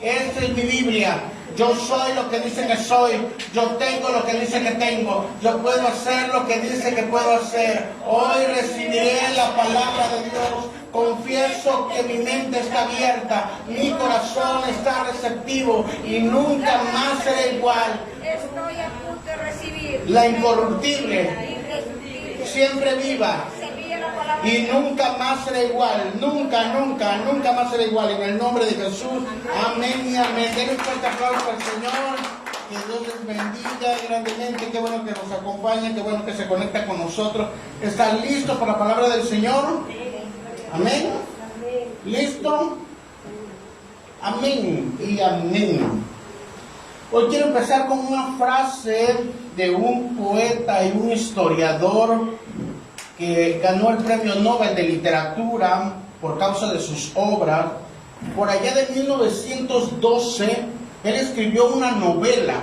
Esta es mi Biblia. Yo soy lo que dice que soy. Yo tengo lo que dice que tengo. Yo puedo hacer lo que dice que puedo hacer. Hoy recibiré la palabra de Dios. Confieso que mi mente está abierta. Mi corazón está receptivo. Y nunca más seré igual. Estoy a punto de recibir La incorruptible, siempre viva. Y nunca más será igual, nunca más será igual. En el nombre de Jesús, amén y amén. Denle un fuerte aplauso al Señor. Que Dios les bendiga grandemente. Qué bueno que nos acompaña, qué bueno que se conecta con nosotros. ¿Están listos para la palabra del Señor? Amén. ¿Listo? Amén y amén. Hoy quiero empezar con una frase de un poeta y un historiador que ganó el Premio Nobel de Literatura por causa de sus obras. Por allá de 1912, él escribió una novela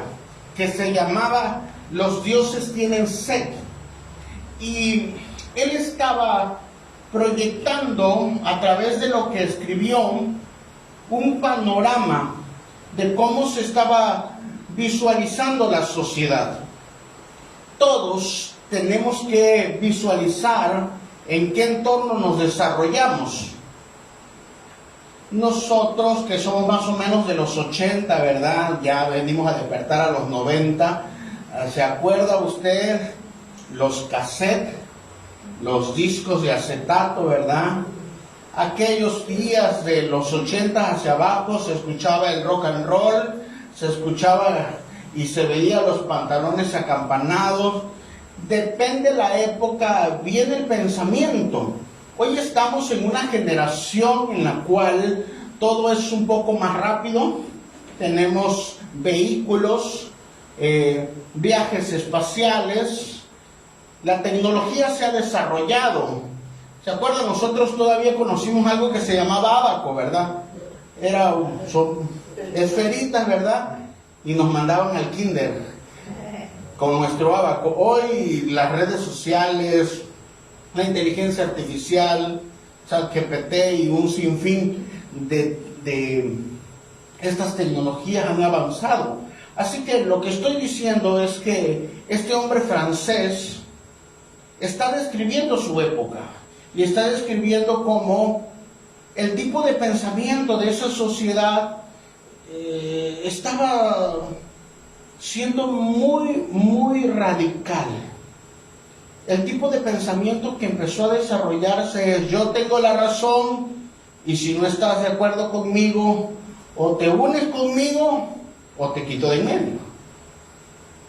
que se llamaba Los dioses tienen sed. Y él estaba proyectando a través de lo que escribió un panorama de cómo se estaba visualizando la sociedad. Todos tenemos que visualizar en qué entorno nos desarrollamos. Nosotros que somos más o menos de los 80, ¿verdad? Ya venimos a despertar a los 90. ¿Se acuerda usted los cassettes, los discos de acetato, verdad? Aquellos días de los 80 hacia abajo se escuchaba el rock and roll, se escuchaba y se veía los pantalones acampanados. Depende la época, viene el pensamiento. Hoy estamos en una generación en la cual todo es un poco más rápido. Tenemos vehículos, viajes espaciales. La tecnología se ha desarrollado. ¿Se acuerdan? Nosotros todavía conocimos algo que se llamaba abaco, ¿verdad? Son esferitas, ¿verdad? Y nos mandaban al kinder con nuestro abaco. Hoy las redes sociales, la inteligencia artificial, ChatGPT y un sinfín de estas tecnologías han avanzado. Así que lo que estoy diciendo es que este hombre francés está describiendo su época y está describiendo cómo el tipo de pensamiento de esa sociedad estaba siendo muy radical. El tipo de pensamiento que empezó a desarrollarse es: yo tengo la razón, y si no estás de acuerdo conmigo, o te unes conmigo o te quito de en medio.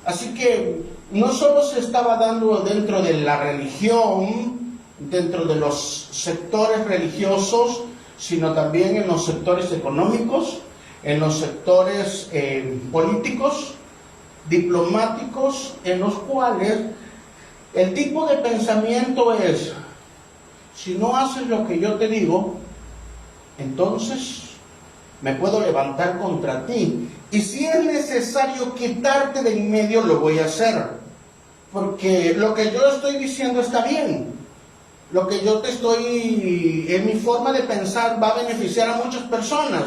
Así que no solo se estaba dando dentro de la religión, dentro de los sectores religiosos, sino también en los sectores económicos, en los sectores políticos, diplomáticos, en los cuales el tipo de pensamiento es: si no haces lo que yo te digo, entonces me puedo levantar contra ti. Y si es necesario quitarte de en medio, lo voy a hacer. Porque lo que yo estoy diciendo está bien. Lo que yo te estoy, en mi forma de pensar, va a beneficiar a muchas personas.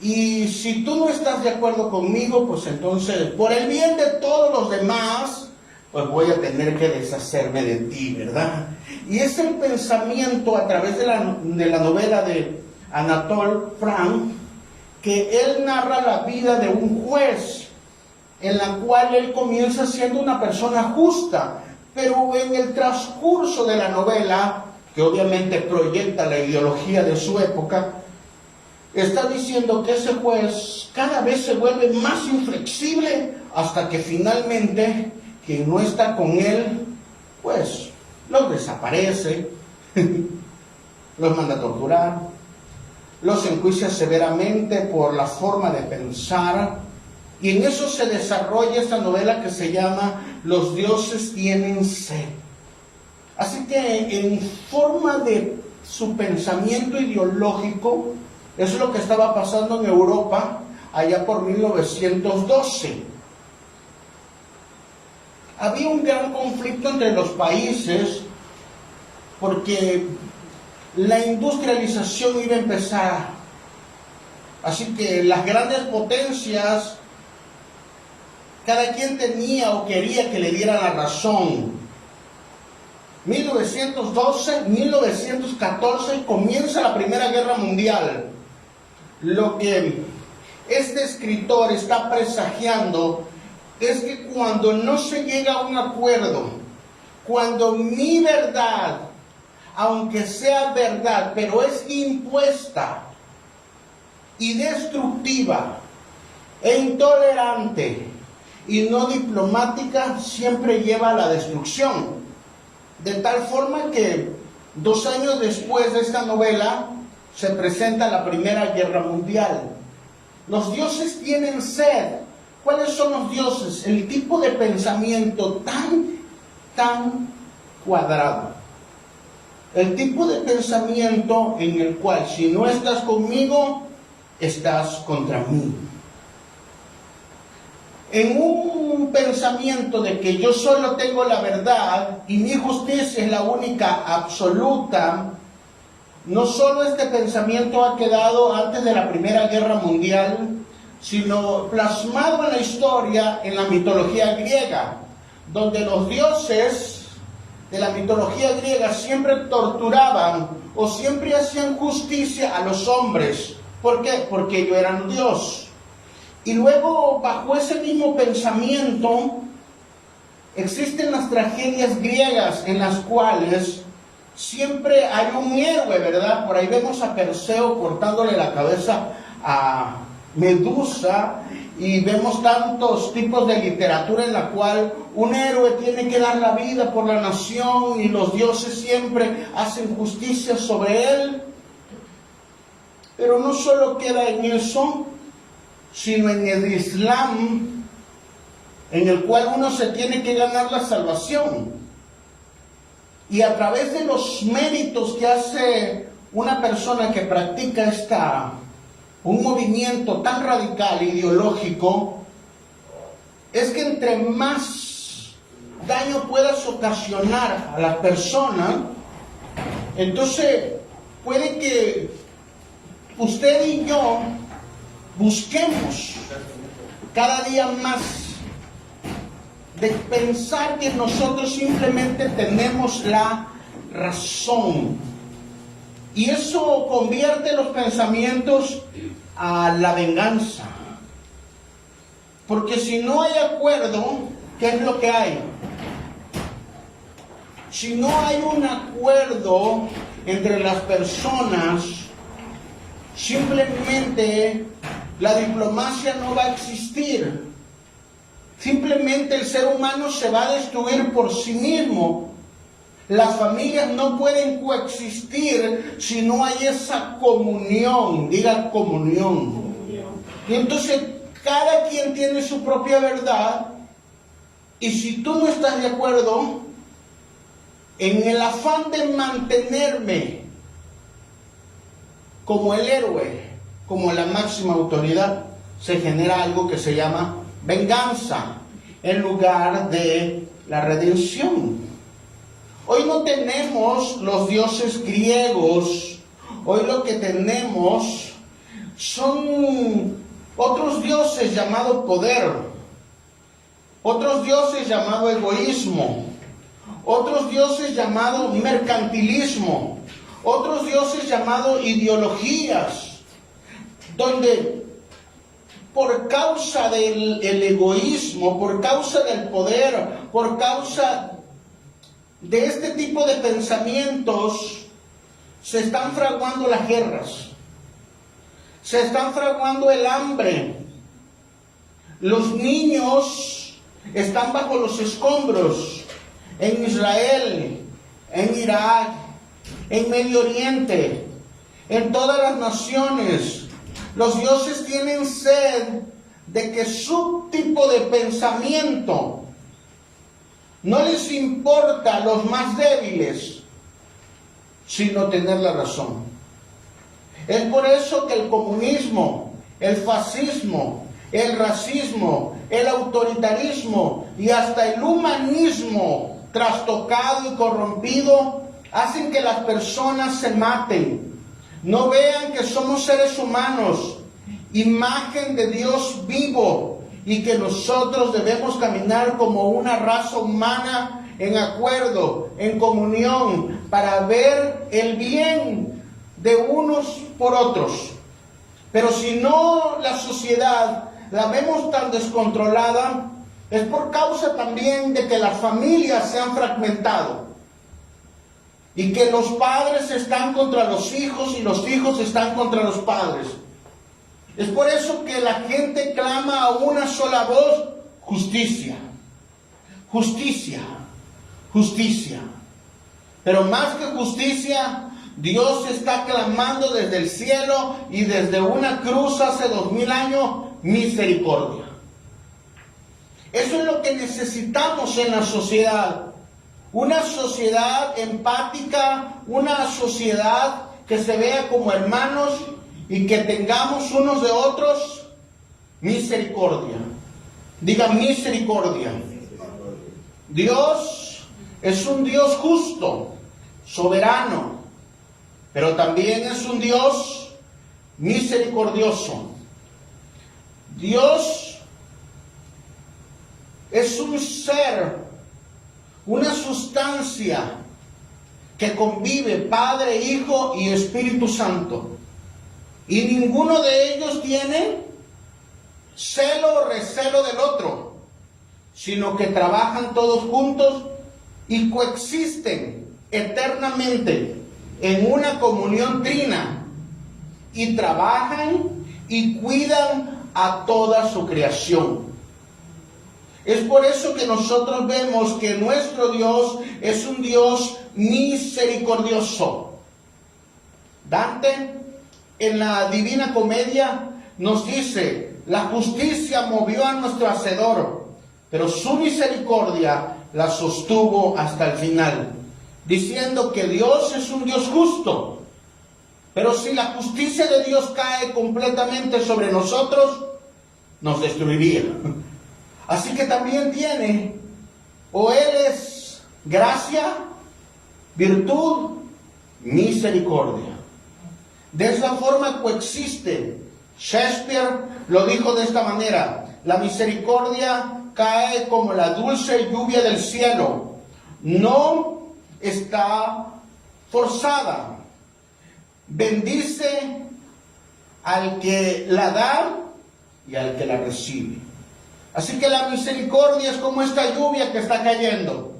Y si tú no estás de acuerdo conmigo, pues entonces, por el bien de todos los demás, pues voy a tener que deshacerme de ti, ¿verdad? Y es el pensamiento a través de la novela de Anatole France, que él narra la vida de un juez, en la cual él comienza siendo una persona justa, pero en el transcurso de la novela, que obviamente proyecta la ideología de su época, está diciendo que ese juez cada vez se vuelve más inflexible, hasta que finalmente quien no está con él, pues los desaparece, los manda a torturar, los enjuicia severamente por la forma de pensar. Y en eso se desarrolla esta novela que se llama Los dioses tienen sed. Así que en forma de su pensamiento ideológico, eso es lo que estaba pasando en Europa allá por 1912. Había un gran conflicto entre los países porque la industrialización iba a empezar Así que las grandes potencias, cada quien tenía o quería que le dieran la razón. 1912, 1914 comienza la Primera Guerra Mundial. Lo que este escritor está presagiando es que cuando no se llega a un acuerdo, cuando mi verdad, aunque sea verdad, pero es impuesta y destructiva e intolerante y no diplomática, siempre lleva a la destrucción. De tal forma que 2 años después de esta novela se presenta la Primera Guerra Mundial. Los dioses tienen sed. ¿Cuáles son los dioses? El tipo de pensamiento tan cuadrado. El tipo de pensamiento en el cual si no estás conmigo, estás contra mí. En un pensamiento de que yo solo tengo la verdad y mi justicia es la única absoluta, no solo este pensamiento ha quedado antes de la Primera Guerra Mundial, sino plasmado en la historia, en la mitología griega, donde los dioses de la mitología griega siempre torturaban o siempre hacían justicia a los hombres. ¿Por qué? Porque ellos eran Dios. Y luego, bajo ese mismo pensamiento, existen las tragedias griegas en las cuales siempre hay un héroe, ¿verdad? Por ahí vemos a Perseo cortándole la cabeza a Medusa, y vemos tantos tipos de literatura en la cual un héroe tiene que dar la vida por la nación y los dioses siempre hacen justicia sobre él. Pero no solo queda en eso, sino en el Islam, en el cual uno se tiene que ganar la salvación. Y a través de los méritos que hace una persona que practica un movimiento tan radical, ideológico, es que entre más daño puedas ocasionar a la persona, entonces puede que usted y yo busquemos cada día más de pensar que nosotros simplemente tenemos la razón. Y eso convierte los pensamientos a la venganza. Porque si no hay acuerdo, ¿qué es lo que hay? Si no hay un acuerdo entre las personas, simplemente la diplomacia no va a existir. Simplemente el ser humano se va a destruir por sí mismo. Las familias no pueden coexistir si no hay esa comunión. Diga comunión. Y entonces cada quien tiene su propia verdad. Y si tú no estás de acuerdo, en el afán de mantenerme como el héroe, como la máxima autoridad, se genera algo que se llama venganza en lugar de la redención. Hoy no tenemos los dioses griegos. Hoy lo que tenemos son otros dioses llamados poder, otros dioses llamados egoísmo, otros dioses llamados mercantilismo, otros dioses llamados ideologías, donde por causa del egoísmo, por causa del poder, por causa de este tipo de pensamientos, se están fraguando las guerras, se están fraguando el hambre. Los niños están bajo los escombros en Israel, en Irak, en Medio Oriente, en todas las naciones. Los dioses tienen sed de que su tipo de pensamiento no les importa a los más débiles, sino tener la razón. Es por eso que el comunismo, el fascismo, el racismo, el autoritarismo y hasta el humanismo trastocado y corrompido hacen que las personas se maten. No vean que somos seres humanos imagen de Dios vivo, y que nosotros debemos caminar como una raza humana en acuerdo, en comunión, para ver el bien de unos por otros. Pero si no, la sociedad la vemos tan descontrolada, es por causa también de que las familias se han fragmentado y que los padres están contra los hijos y los hijos están contra los padres. Es por eso que la gente clama a una sola voz: justicia, justicia, justicia. Pero más que justicia, Dios está clamando desde el cielo y desde una cruz hace 2000 años: misericordia. Eso es lo que necesitamos en la sociedad. Una sociedad empática, una sociedad que se vea como hermanos y que tengamos unos de otros misericordia. Diga misericordia. Dios es un Dios justo, soberano, pero también es un Dios misericordioso. Dios es un ser, una sustancia que convive Padre, Hijo y Espíritu Santo. Y ninguno de ellos tiene celo o recelo del otro, sino que trabajan todos juntos y coexisten eternamente en una comunión trina, y trabajan y cuidan a toda su creación. Es por eso que nosotros vemos que nuestro Dios es un Dios misericordioso. Dante, en la Divina Comedia, nos dice: la justicia movió a nuestro Hacedor, pero su misericordia la sostuvo hasta el final, diciendo que Dios es un Dios justo. Pero si la justicia de Dios cae completamente sobre nosotros, nos destruiría. Así que también tiene, o Él es gracia, virtud, misericordia. De esa forma coexiste. Shakespeare lo dijo de esta manera: la misericordia cae como la dulce lluvia del cielo, no está forzada, bendice al que la da y al que la recibe. Así que la misericordia es como esta lluvia que está cayendo.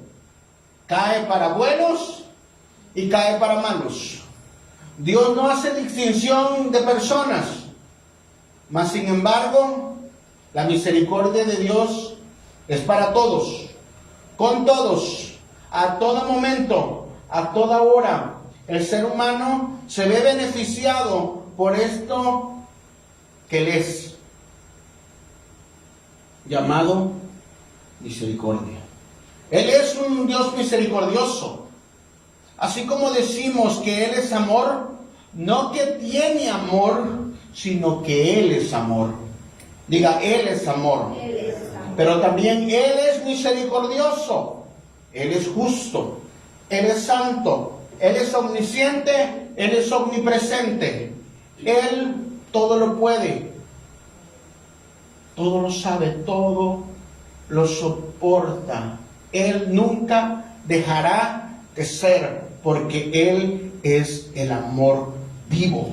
Cae para buenos y cae para malos. Dios no hace distinción de personas, mas sin embargo, la misericordia de Dios es para todos, con todos, a todo momento, a toda hora. El ser humano se ve beneficiado por esto que Él es llamado misericordia. Él es un Dios misericordioso. Así como decimos que Él es amor, no que tiene amor, sino que Él es amor. Diga, Él es amor. Él es amor. Pero también Él es misericordioso. Él es justo. Él es santo. Él es omnisciente. Él es omnipresente. Él todo lo puede. Todo lo sabe. Todo lo soporta. Él nunca dejará de ser, porque Él es el amor vivo.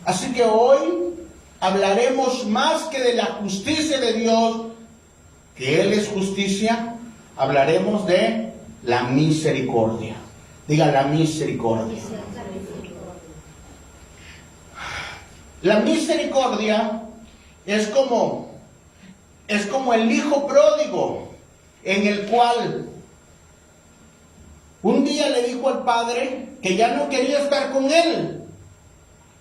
Así que hoy hablaremos más que de la justicia de Dios, que Él es justicia, hablaremos de la misericordia. Diga, la misericordia. La misericordia es como el hijo pródigo, en el cual un día le dijo al padre que ya no quería estar con él.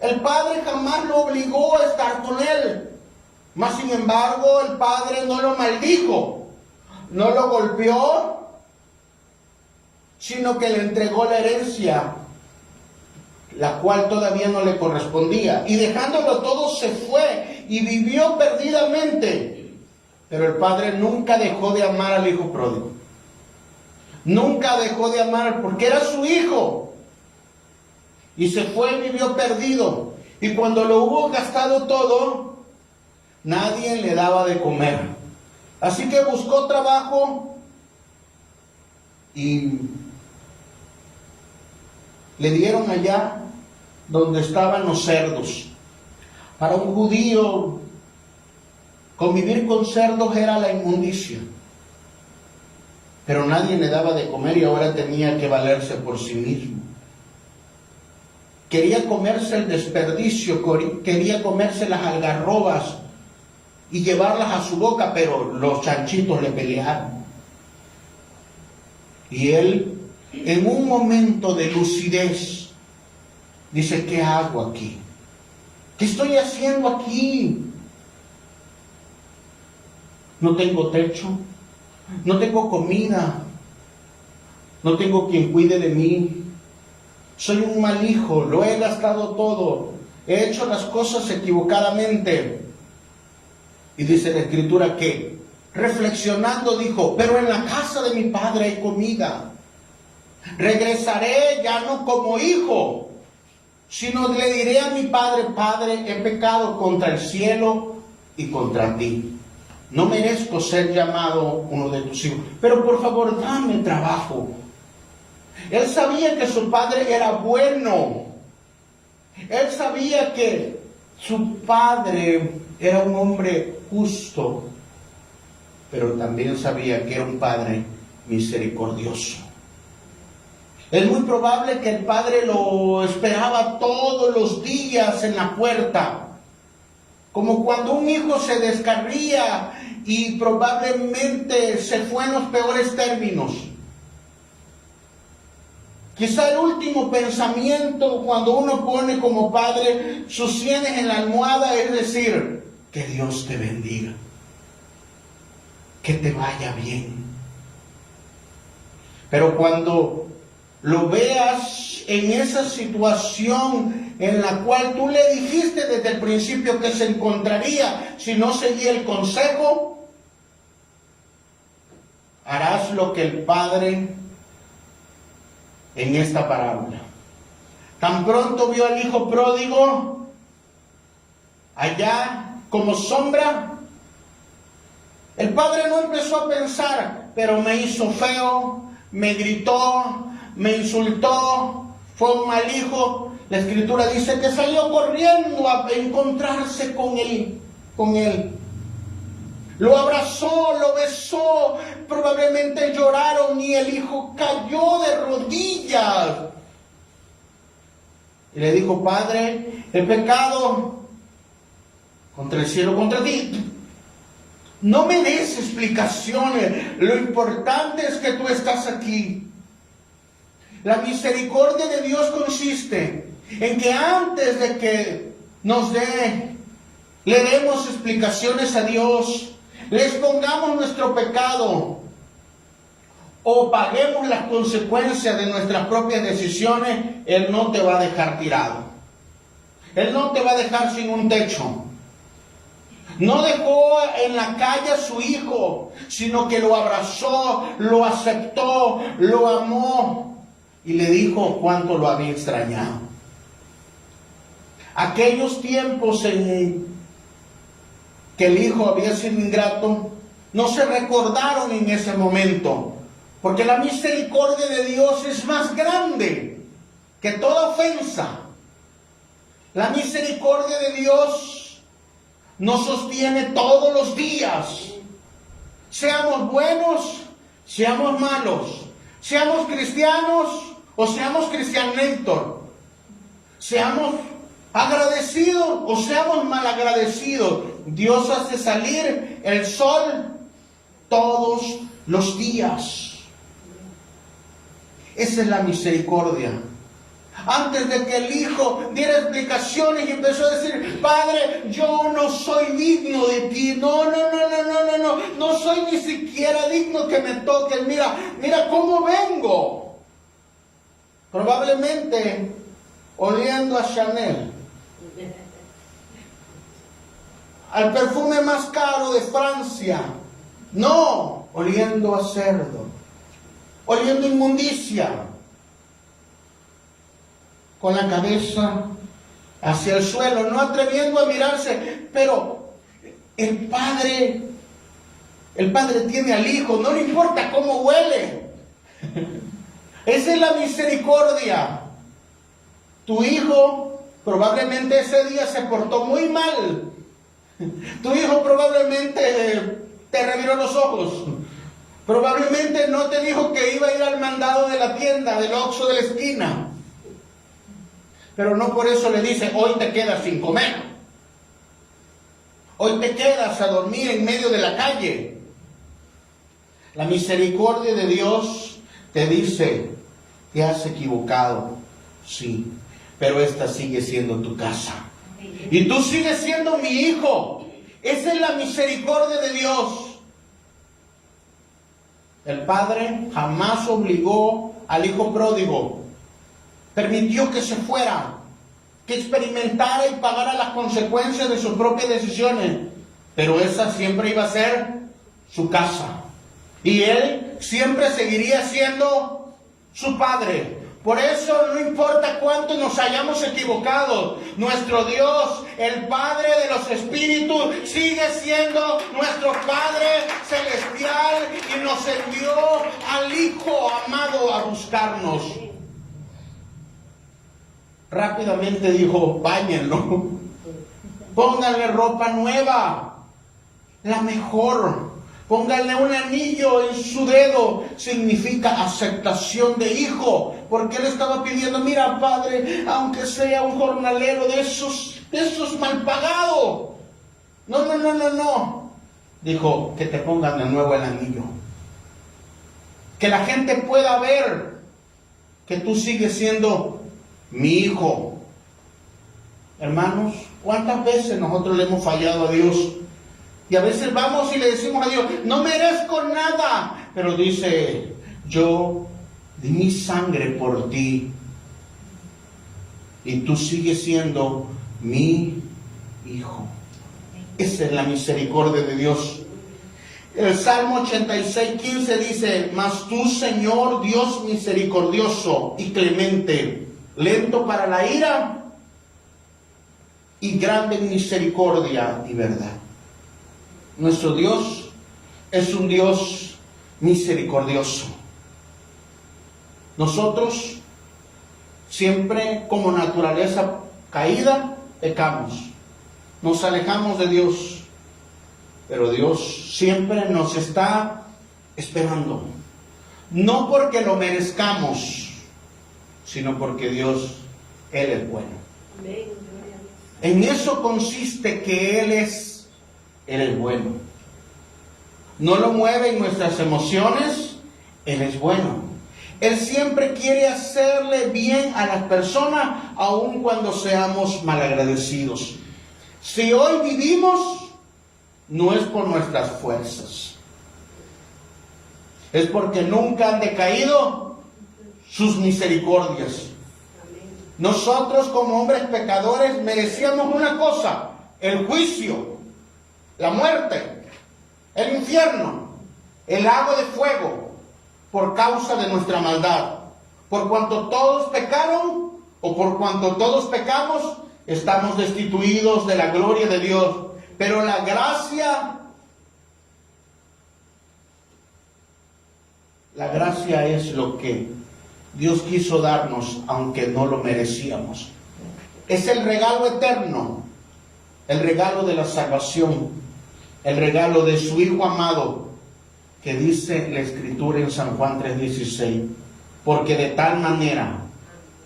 El padre jamás lo obligó a estar con él. Mas sin embargo, el padre no lo maldijo, no lo golpeó, sino que le entregó la herencia, la cual todavía no le correspondía. Y dejándolo todo se fue y vivió perdidamente. Pero el padre nunca dejó de amar al hijo pródigo. Nunca dejó de amar, porque era su hijo. Y se fue y vivió perdido. Y cuando lo hubo gastado todo, nadie le daba de comer. Así que buscó trabajo y le dieron allá donde estaban los cerdos. Para un judío, convivir con cerdos era la inmundicia. Pero nadie le daba de comer y ahora tenía que valerse por sí mismo. Quería comerse el desperdicio, quería comerse las algarrobas y llevarlas a su boca, pero los chanchitos le pelearon. Y él, en un momento de lucidez, dice: ¿qué hago aquí? ¿Qué estoy haciendo aquí? No tengo techo, no tengo comida, no tengo quien cuide de mí. Soy un mal hijo, lo he gastado todo, he hecho las cosas equivocadamente. Y dice la Escritura que, reflexionando, dijo: pero en la casa de mi padre hay comida. Regresaré ya no como hijo, sino le diré a mi padre: Padre, he pecado contra el cielo y contra ti. No merezco ser llamado uno de tus hijos, pero por favor dame trabajo. Él sabía que su padre era bueno. Él sabía que su padre era un hombre justo, pero también sabía que era un padre misericordioso. Es muy probable que el padre lo esperaba todos los días en la puerta, como cuando un hijo se descarría y probablemente se fue en los peores términos. Quizá el último pensamiento cuando uno pone como padre sus sienes en la almohada es decir: que Dios te bendiga, que te vaya bien. Pero cuando lo veas en esa situación en la cual tú le dijiste desde el principio que se encontraría si no seguía el consejo, harás lo que el padre en esta parábola. Tan pronto vio al hijo pródigo allá como sombra, el padre no empezó a pensar: pero me hizo feo, me gritó, me insultó, fue un mal hijo. La Escritura dice que salió corriendo a encontrarse con él. Lo abrazó, lo besó, probablemente lloraron y el hijo cayó de rodillas. Y le dijo: Padre, he pecado contra el cielo, contra ti. No me des explicaciones, lo importante es que tú estás aquí. La misericordia de Dios consiste en que antes de que le demos explicaciones a Dios, le expongamos nuestro pecado o paguemos las consecuencias de nuestras propias decisiones, Él no te va a dejar tirado. Él no te va a dejar sin un techo. No dejó en la calle a su hijo, sino que lo abrazó, lo aceptó, lo amó y le dijo cuánto lo había extrañado. Aquellos tiempos en que el hijo había sido ingrato, no se recordaron en ese momento, porque la misericordia de Dios es más grande que toda ofensa. La misericordia de Dios nos sostiene todos los días. Seamos buenos, seamos malos, seamos cristianos o seamos cristianétor, seamos agradecidos o seamos malagradecidos, Dios hace salir el sol todos los días. Esa es la misericordia. Antes de que el hijo diera explicaciones y empezó a decir: Padre, yo no soy digno de ti, no soy ni siquiera digno que me toques, mira cómo vengo. Probablemente oliendo a Chanel, al perfume más caro de Francia, no, oliendo a cerdo, oliendo inmundicia, con la cabeza hacia el suelo, no atreviendo a mirarse. Pero el padre tiene al hijo, no le importa cómo huele. Esa es la misericordia. Tu hijo probablemente ese día se portó muy mal. Tu hijo probablemente te reviró los ojos. Probablemente no te dijo que iba a ir al mandado de la tienda, del Oxxo de la esquina. Pero no por eso le dice, hoy te quedas sin comer. Hoy te quedas a dormir en medio de la calle. La misericordia de Dios te dice, te has equivocado, sí, pero esta sigue siendo tu casa. Y tú sigues siendo mi hijo. Esa es la misericordia de Dios. El padre jamás obligó al hijo pródigo. Permitió que se fuera, que experimentara y pagara las consecuencias de sus propias decisiones. Pero esa siempre iba a ser su casa. Y él siempre seguiría siendo su padre. Por eso no importa cuánto nos hayamos equivocado, nuestro Dios, el Padre de los Espíritus, sigue siendo nuestro Padre celestial y nos envió al Hijo amado a buscarnos. Rápidamente dijo, báñenlo, pónganle ropa nueva, la mejor. Pónganle un anillo en su dedo, significa aceptación de hijo, porque él estaba pidiendo, mira padre, aunque sea un jornalero de esos mal pagado. No. Dijo, que te pongan de nuevo el anillo. Que la gente pueda ver que tú sigues siendo mi hijo. Hermanos, ¿cuántas veces nosotros le hemos fallado a Dios? Y a veces vamos y le decimos a Dios, no merezco nada. Pero dice, yo di mi sangre por ti. Y tú sigues siendo mi hijo. Esa es la misericordia de Dios. El Salmo 86:15 dice, mas tú, Señor, Dios misericordioso y clemente, lento para la ira y grande en misericordia y verdad. Nuestro Dios es un Dios misericordioso. Nosotros siempre como naturaleza caída pecamos. Nos alejamos de Dios. Pero Dios siempre nos está esperando. No porque lo merezcamos, sino porque Dios, Él es bueno. En eso consiste que Él es bueno. No lo mueven nuestras emociones, Él es bueno. Él siempre quiere hacerle bien a las personas, aun cuando seamos malagradecidos. Si hoy vivimos, no es por nuestras fuerzas. Es porque nunca han decaído sus misericordias. Nosotros como hombres pecadores merecíamos una cosa, el juicio, la muerte, el infierno, el lago de fuego, por causa de nuestra maldad. Por cuanto todos pecaron, o por cuanto todos pecamos, estamos destituidos de la gloria de Dios. Pero la gracia es lo que Dios quiso darnos, aunque no lo merecíamos. Es el regalo eterno, el regalo de la salvación, el regalo de su Hijo amado, que dice la Escritura en San Juan 3:16, porque de tal manera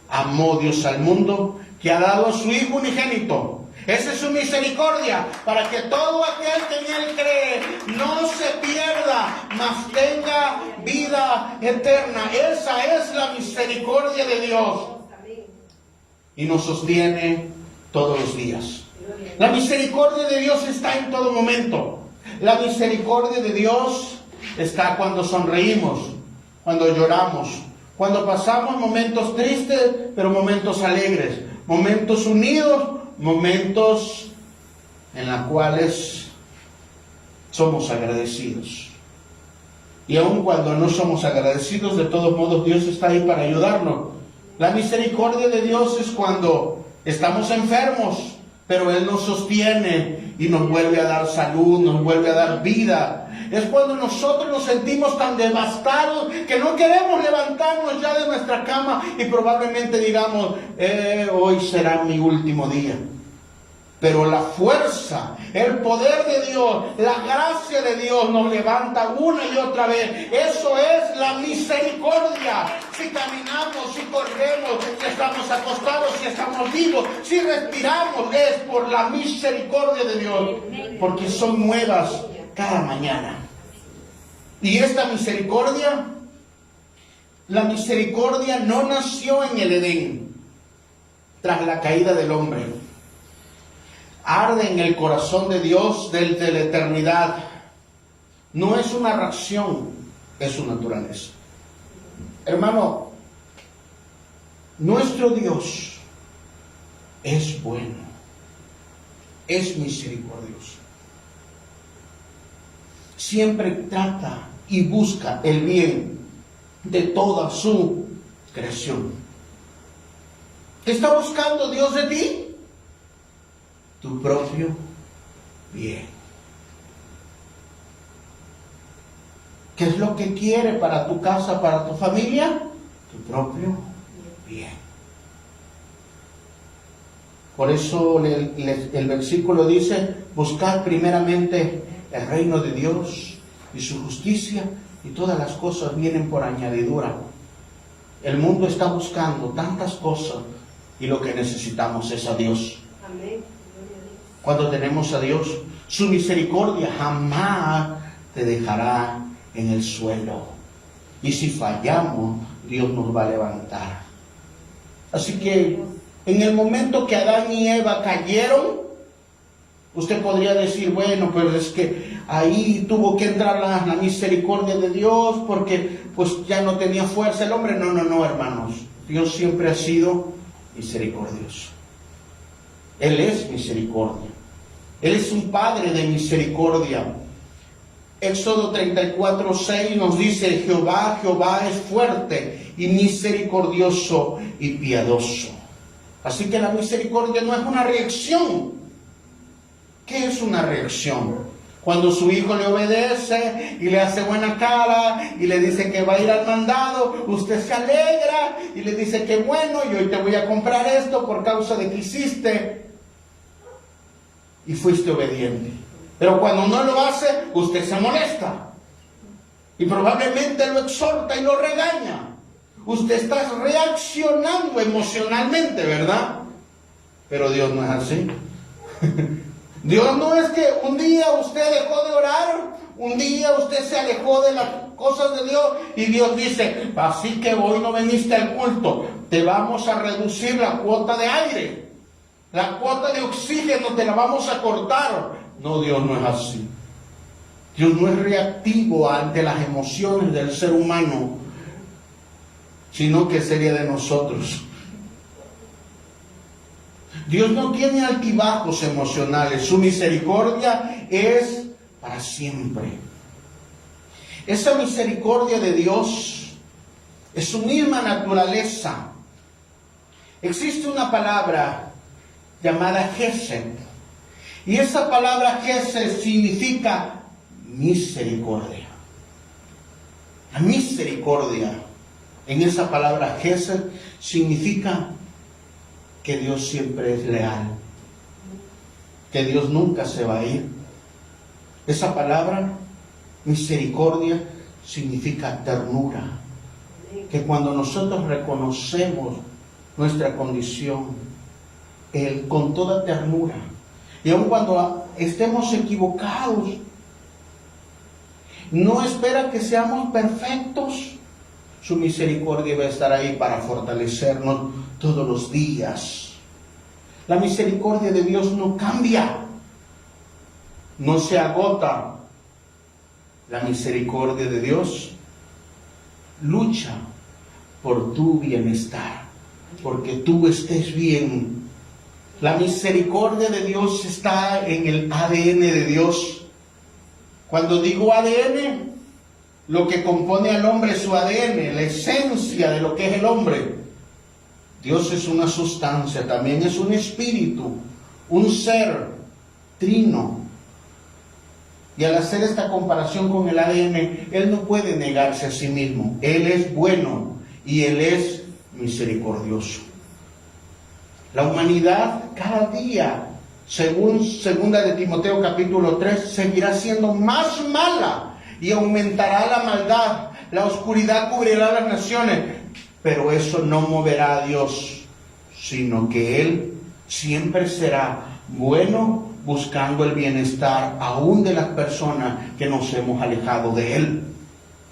amó Dios al mundo, que ha dado a su Hijo unigénito. Esa es su misericordia, para que todo aquel que en Él cree no se pierda, mas tenga vida eterna. Esa es la misericordia de Dios. Y nos sostiene todos los días. La misericordia de Dios está en todo momento. La misericordia de Dios está cuando sonreímos, cuando lloramos, cuando pasamos momentos tristes, pero momentos alegres, momentos unidos, momentos en los cuales somos agradecidos. Y aun cuando no somos agradecidos, de todos modos Dios está ahí para ayudarnos. La misericordia de Dios es cuando Estamos enfermos, pero Él nos sostiene y nos vuelve a dar salud, nos vuelve a dar vida. Es cuando nosotros nos sentimos tan devastados que no queremos levantarnos ya de nuestra cama y probablemente digamos, hoy será mi último día. Pero la fuerza, el poder de Dios, la gracia de Dios nos levanta una y otra vez. Eso es la misericordia. Si caminamos, si corremos, si estamos acostados, si estamos vivos, si respiramos, es por la misericordia de Dios. Porque son nuevas cada mañana. Y esta misericordia, la misericordia no nació en el Edén, tras la caída del hombre. Arde en el corazón de Dios desde la eternidad. No es una reacción, es su naturaleza. Hermano, nuestro Dios es bueno, es misericordioso. Siempre trata y busca el bien de toda su creación. ¿Qué está buscando Dios de ti? Tu propio bien. ¿Qué es lo que quiere para tu casa, para tu familia? Tu propio bien. Por eso el versículo dice, buscad primeramente el reino de Dios y su justicia, y todas las cosas vienen por añadidura. El mundo está buscando tantas cosas y lo que necesitamos es a Dios. Amén. Cuando tenemos a Dios, su misericordia jamás te dejará en el suelo. Y si fallamos, Dios nos va a levantar. Así que en el momento que Adán y Eva cayeron, usted podría decir, bueno, pero es que ahí tuvo que entrar la misericordia de Dios porque pues ya no tenía fuerza el hombre. No, hermanos. Dios siempre ha sido misericordioso. Él es misericordia. Él es un Padre de misericordia. Éxodo 34:6 nos dice, Jehová es fuerte y misericordioso y piadoso. Así que la misericordia no es una reacción. ¿Qué es una reacción? Cuando su hijo le obedece y le hace buena cara y le dice que va a ir al mandado, usted se alegra y le dice que bueno, y hoy te voy a comprar esto por causa de que hiciste y fuiste obediente. Pero cuando no lo hace, usted se molesta y probablemente lo exhorta y lo regaña. Usted está reaccionando emocionalmente, ¿verdad? Pero Dios no es así. Dios no es que un día usted dejó de orar, un día usted se alejó de las cosas de Dios y Dios dice, así que hoy no viniste al culto, te vamos a reducir la cuota de aire, la cuota de oxígeno te la vamos a cortar. No, Dios no es así. Dios no es reactivo ante las emociones del ser humano, sino que sería de nosotros. Dios no tiene altibajos emocionales, su misericordia es para siempre. Esa misericordia de Dios es su misma naturaleza. Existe una palabra llamada Gesed, y esa palabra Gesed significa misericordia. La misericordia en esa palabra Gesed significa que Dios siempre es leal, que Dios nunca se va a ir. Esa palabra, misericordia, significa ternura, que cuando nosotros reconocemos nuestra condición, Él con toda ternura, y aun cuando estemos equivocados, no espera que seamos perfectos. Su misericordia va a estar ahí para fortalecernos todos los días. La misericordia de Dios no cambia, no se agota. La misericordia de Dios lucha por tu bienestar, porque tú estés bien. La misericordia de Dios está en el ADN de Dios. Cuando digo ADN, lo que compone al hombre es su ADN, la esencia de lo que es el hombre. Dios es una sustancia, también es un espíritu, un ser trino. Y al hacer esta comparación con el ADN, Él no puede negarse a sí mismo. Él es bueno y Él es misericordioso. La humanidad cada día, según 2 de Timoteo capítulo 3, seguirá siendo más mala y aumentará la maldad. La oscuridad cubrirá las naciones, pero eso no moverá a Dios, sino que Él siempre será bueno, buscando el bienestar aún de las personas que nos hemos alejado de Él.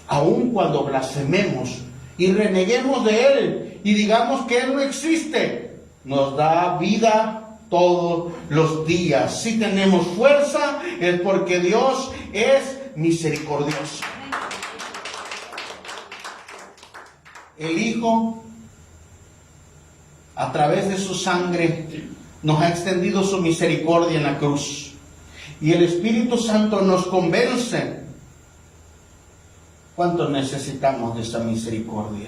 Aún cuando blasfememos y reneguemos de Él y digamos que Él no existe, nos da vida todos los días. Si tenemos fuerza es porque Dios es misericordioso. El Hijo, a través de su sangre, nos ha extendido su misericordia en la cruz. Y el Espíritu Santo nos convence. ¿Cuánto necesitamos de esa misericordia?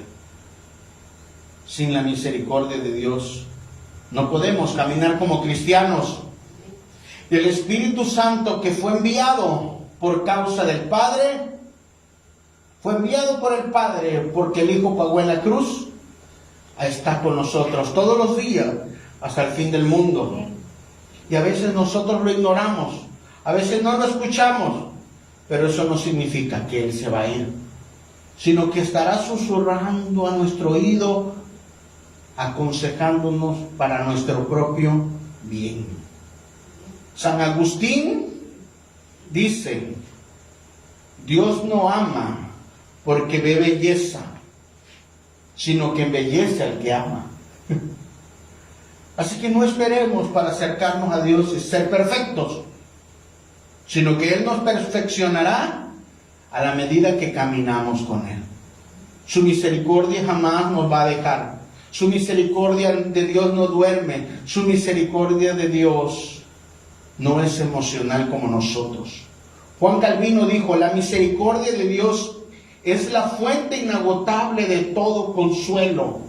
Sin la misericordia de Dios no podemos caminar como cristianos. Y el Espíritu Santo, que fue enviado por causa del Padre, fue enviado por el Padre porque el Hijo pagó en la cruz, está con nosotros todos los días hasta el fin del mundo. Y a veces nosotros lo ignoramos, a veces no lo escuchamos, pero eso no significa que Él se va a ir, sino que estará susurrando a nuestro oído, aconsejándonos para nuestro propio bien. San Agustín dice: Dios no ama porque ve belleza, sino que embellece al que ama. Así que no esperemos para acercarnos a Dios y ser perfectos, sino que Él nos perfeccionará a la medida que caminamos con Él. Su misericordia jamás nos va a dejar. Su misericordia de Dios no duerme. Su misericordia de Dios no es emocional como nosotros. Juan Calvino dijo: la misericordia de Dios es la fuente inagotable de todo consuelo.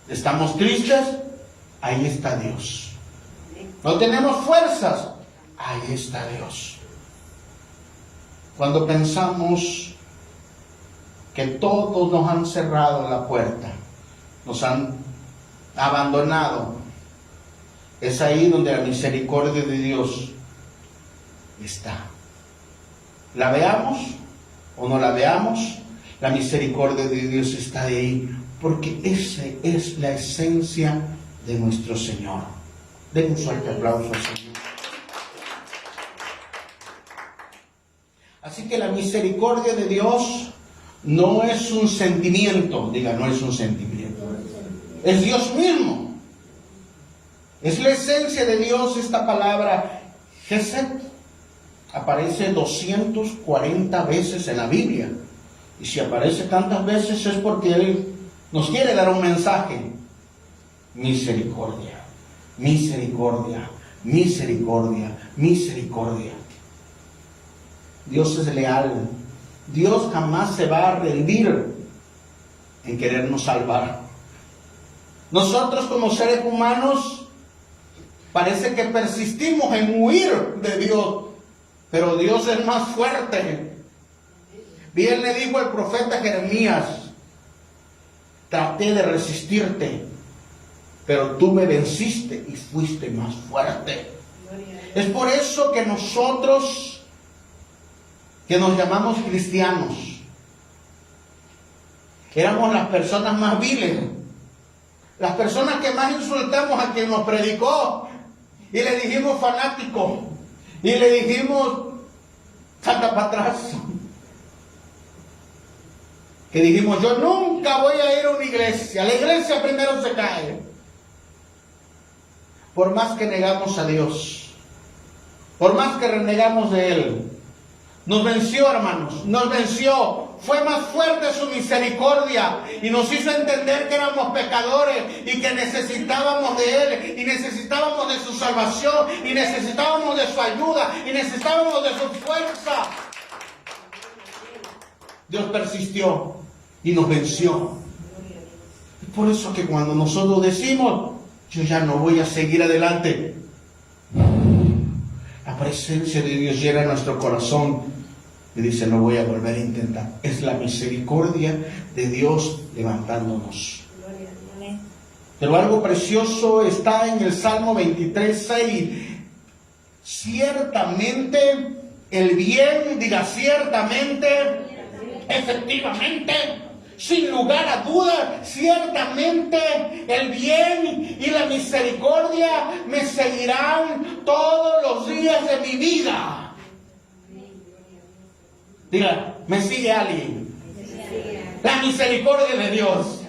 ¿Estamos tristes? Ahí está Dios. ¿No tenemos fuerzas? Ahí está Dios. Cuando pensamos que todos nos han cerrado la puerta, nos han abandonado, es ahí donde la misericordia de Dios está. La veamos o no la veamos, la misericordia de Dios está ahí, porque esa es la esencia de nuestro Señor. Den un fuerte aplauso al Señor. Así que la misericordia de Dios no es un sentimiento, diga, no es un sentimiento, es Dios mismo. Es la esencia de Dios. Esta palabra Gesed aparece 240 veces en la Biblia. Y si aparece tantas veces es porque Él nos quiere dar un mensaje. Misericordia, misericordia, misericordia, misericordia. Dios es leal. Dios jamás se va a rendir en querernos salvar. Nosotros como seres humanos parece que persistimos en huir de Dios, pero Dios es más fuerte. Bien le dijo el profeta Jeremías: traté de resistirte, pero tú me venciste y fuiste más fuerte. Es por eso que nosotros, que nos llamamos cristianos, éramos las personas más viles, las personas que más insultamos a quien nos predicó, y le dijimos fanático, y le dijimos saca para atrás, que dijimos: yo nunca voy a ir a una iglesia, la iglesia primero se cae. Por más que negamos a Dios, por más que renegamos de Él, nos venció, hermanos, nos venció. Fue más fuerte su misericordia y nos hizo entender que éramos pecadores y que necesitábamos de Él, y necesitábamos de su salvación, y necesitábamos de su ayuda, y necesitábamos de su fuerza. Dios persistió y nos venció. Por eso que cuando nosotros decimos, yo ya no voy a seguir adelante, la presencia de Dios llena nuestro corazón y dice, no voy a volver a intentar. Es la misericordia de Dios levantándonos. Pero algo precioso está en el Salmo 23:6. Ciertamente el bien, diga ciertamente, efectivamente, sin lugar a dudas, ciertamente el bien y la misericordia me seguirán todos los días de mi vida. Diga, ¿me sigue alguien? La misericordia de Dios.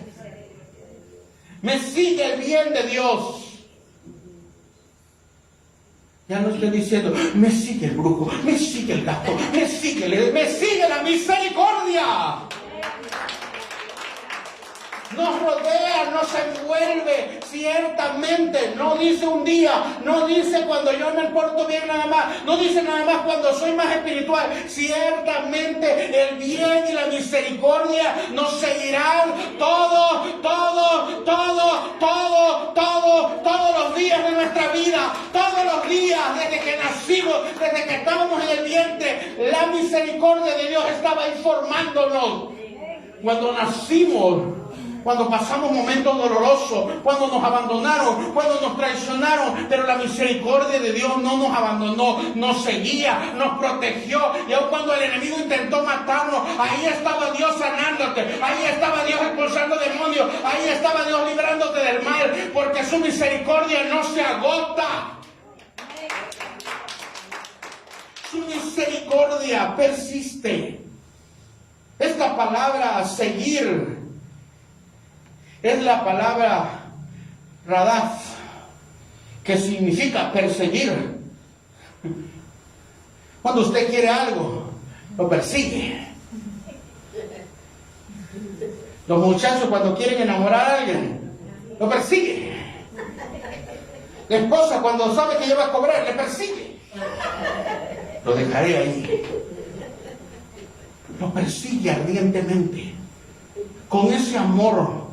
Me sigue el bien de Dios. Ya no estoy diciendo, me sigue el brujo, me sigue el gato, me sigue la misericordia. Nos rodea, nos envuelve, ciertamente. No dice un día, no dice cuando yo me porto bien nada más, no dice nada más cuando soy más espiritual. Ciertamente el bien y la misericordia nos seguirán todos los días de nuestra vida, todos los días, desde que nacimos, desde que estábamos en el vientre. La misericordia de Dios estaba informándonos. Cuando nacimos, cuando pasamos momentos dolorosos, cuando nos abandonaron, cuando nos traicionaron, pero la misericordia de Dios no nos abandonó, nos seguía, nos protegió. Y aun cuando el enemigo intentó matarnos, ahí estaba Dios sanándote, ahí estaba Dios expulsando demonios, ahí estaba Dios librándote del mal, porque su misericordia no se agota. Su misericordia persiste. Esta palabra seguir es la palabra radaf, que significa perseguir. Cuando usted quiere algo, lo persigue. Los muchachos cuando quieren enamorar a alguien, lo persigue. La esposa cuando sabe que ella va a cobrar, le persigue. Lo dejaré ahí. Lo persigue ardientemente. Con ese amor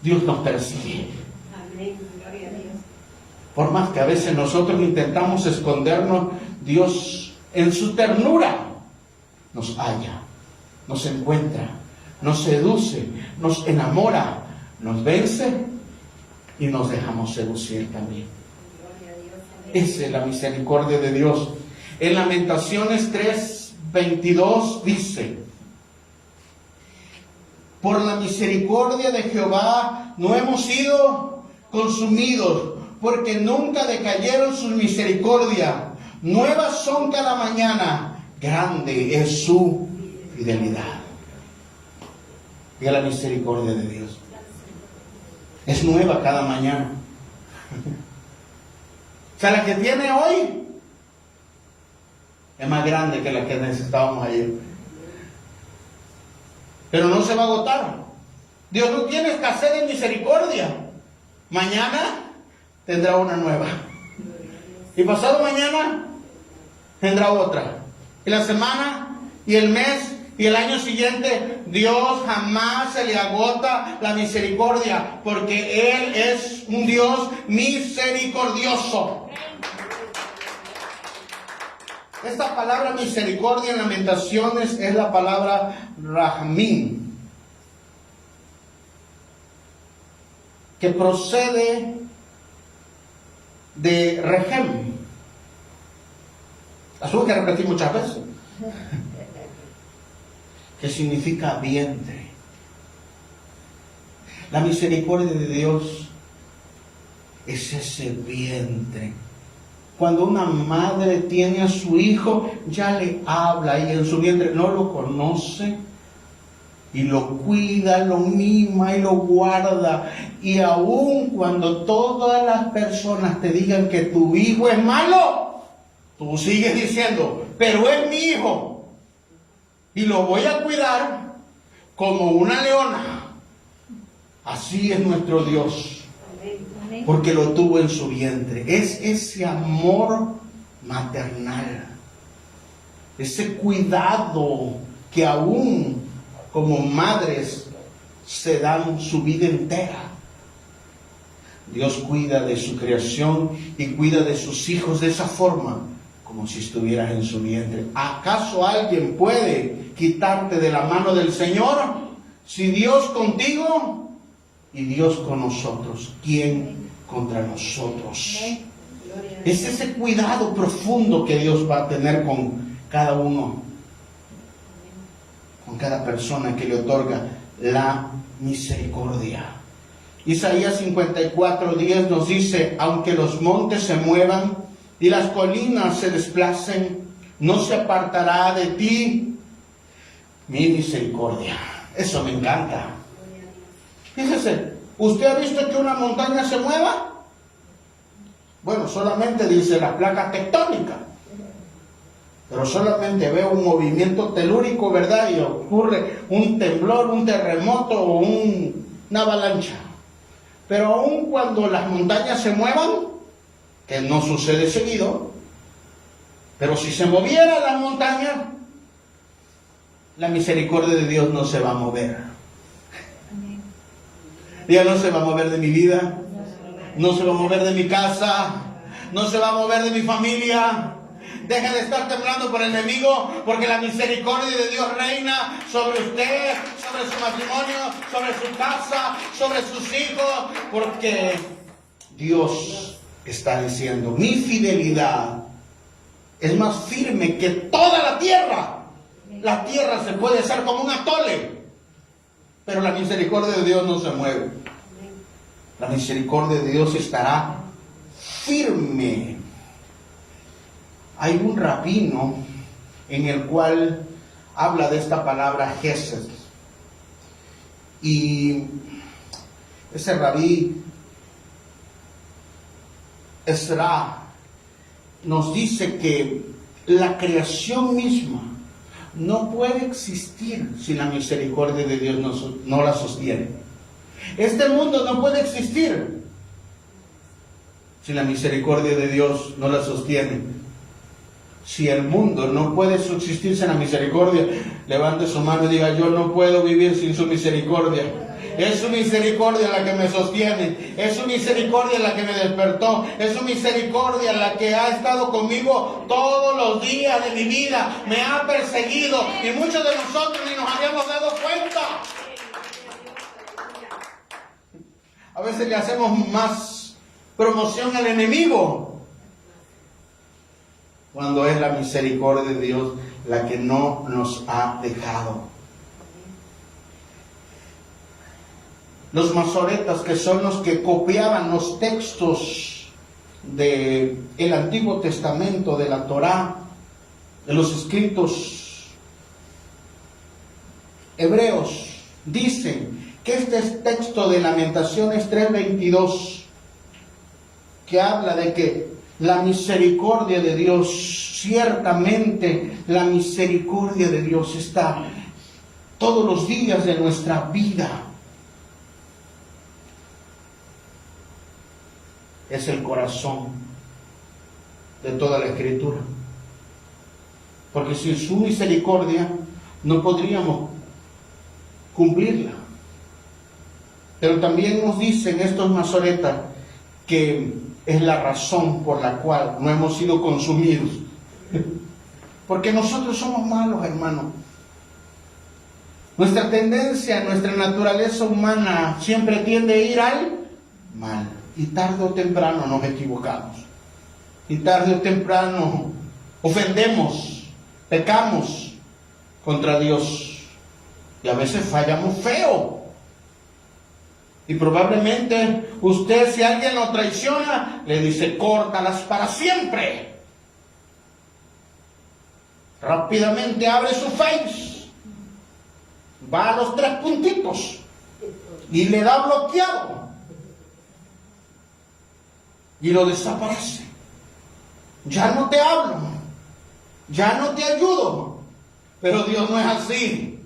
Dios nos persigue. Por más que a veces nosotros intentamos escondernos, Dios en su ternura nos halla, nos encuentra, nos seduce, nos enamora, nos vence y nos dejamos seducir también. Esa es la misericordia de Dios. En Lamentaciones 3:22 dice: por la misericordia de Jehová no hemos sido consumidos, porque nunca decayeron sus misericordias. Nuevas son cada mañana, grande es su fidelidad. Y la misericordia de Dios es nueva cada mañana. O sea, la que tiene hoy es más grande que la que necesitábamos ayer. Pero no se va a agotar. Dios no tiene escasez de misericordia. Mañana tendrá una nueva. Y pasado mañana tendrá otra. Y la semana, y el mes, y el año siguiente, Dios jamás se le agota la misericordia, porque Él es un Dios misericordioso. Esta palabra misericordia en Lamentaciones es la palabra rahmín, que procede de rehem. La tuve que repetir muchas veces. Que significa vientre. La misericordia de Dios es ese vientre. Cuando una madre tiene a su hijo, ya le habla y en su vientre no lo conoce y lo cuida, lo mima y lo guarda. Y aun cuando todas las personas te digan que tu hijo es malo, tú sigues diciendo, pero es mi hijo y lo voy a cuidar como una leona. Así es nuestro Dios. Porque lo tuvo en su vientre. Es ese amor maternal, ese cuidado que aún como madres se dan su vida entera. Dios cuida de su creación y cuida de sus hijos de esa forma, como si estuvieras en su vientre. ¿Acaso alguien puede quitarte de la mano del Señor? Si Dios contigo y Dios con nosotros, ¿quién contra nosotros? Es ese cuidado profundo que Dios va a tener con cada uno, con cada persona que le otorga la misericordia. Isaías 54:10 nos dice: aunque los montes se muevan y las colinas se desplacen, no se apartará de ti mi misericordia. Eso me encanta. Fíjese, ¿usted ha visto que una montaña se mueva? Bueno, solamente dice la placa tectónica, pero solamente veo un movimiento telúrico, ¿verdad? Y ocurre un temblor, un terremoto o una avalancha. Pero aun cuando las montañas se muevan, que no sucede seguido, pero si se moviera la montaña, la misericordia de Dios no se va a mover. Dios no se va a mover de mi vida, no se va a mover de mi casa, no se va a mover de mi familia. Deje de estar temblando por el enemigo, porque la misericordia de Dios reina sobre usted, sobre su matrimonio, sobre su casa, sobre sus hijos, porque Dios está diciendo: mi fidelidad es más firme que toda la tierra. La tierra se puede hacer como un atole, pero la misericordia de Dios no se mueve. La misericordia de Dios estará firme. Hay un rabino en el cual habla de esta palabra Gesed. Y ese rabí Ezra nos dice que la creación misma no puede existir si la misericordia de Dios no la sostiene. Este mundo no puede existir si la misericordia de Dios no la sostiene. Si el mundo no puede subsistir sin la misericordia, levante su mano y diga: yo no puedo vivir sin su misericordia. Es su misericordia la que me sostiene, es su misericordia la que me despertó, es su misericordia la que ha estado conmigo todos los días de mi vida, me ha perseguido y muchos de nosotros ni nos habíamos dado cuenta. A veces le hacemos más promoción al enemigo, cuando es la misericordia de Dios la que no nos ha dejado. Los masoretas, que son los que copiaban los textos del Antiguo Testamento, de la Torá, de los escritos hebreos, dicen que este texto de Lamentaciones 3:22, que habla de que la misericordia de Dios, ciertamente la misericordia de Dios está todos los días de nuestra vida, es el corazón de toda la Escritura. Porque sin su misericordia no podríamos cumplirla. Pero también nos dicen estos masoretas que es la razón por la cual no hemos sido consumidos. Porque nosotros somos malos, hermano. Nuestra tendencia, nuestra naturaleza humana siempre tiende a ir al mal. Y tarde o temprano nos equivocamos. Y tarde o temprano ofendemos, pecamos contra Dios. Y a veces fallamos feo. Y probablemente usted, si alguien lo traiciona, le dice: córtalas para siempre. Rápidamente abre su Face, va a los 3 puntitos y le da bloqueado. Y lo desaparece. Ya no te hablo, ya no te ayudo. Pero Dios no es así.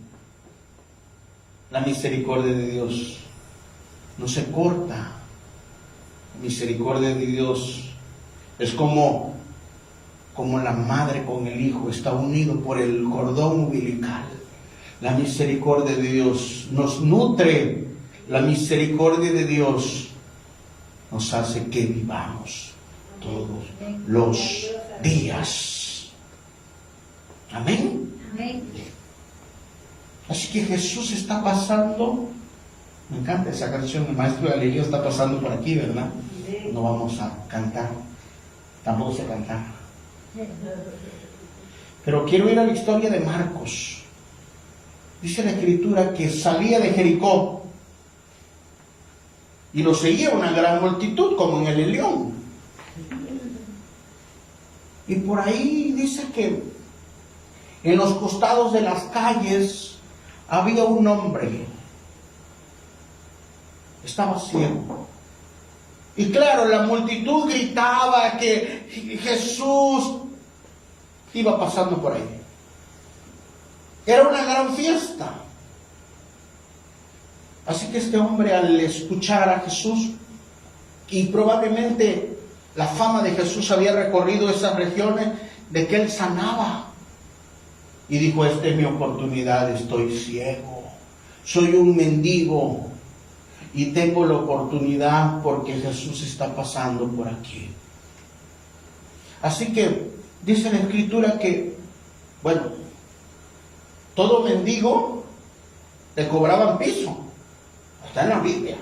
La misericordia de Dios no se corta. La misericordia de Dios es como la madre con el hijo, está unido por el cordón umbilical. La misericordia de Dios nos nutre. La misericordia de Dios nos hace que vivamos todos los días. Amén. Amén. Así que Jesús está pasando. Me encanta esa canción. El maestro Galileo está pasando por aquí, ¿verdad? No vamos a cantar. Tampoco sé cantar. Pero quiero ir a la historia de Marcos. Dice la Escritura que salía de Jericó y lo seguía una gran multitud, como en el Elión. Y por ahí dice que en los costados de las calles había un hombre. Estaba ciego. Y claro, la multitud gritaba que Jesús iba pasando por ahí. Era una gran fiesta. Así que este hombre, al escuchar a Jesús, y probablemente la fama de Jesús había recorrido esas regiones, de que él sanaba. Y dijo, esta es mi oportunidad, estoy ciego, soy un mendigo, y tengo la oportunidad porque Jesús está pasando por aquí. Así que dice la Escritura que, bueno, todo mendigo le cobraban piso. Está en la Biblia.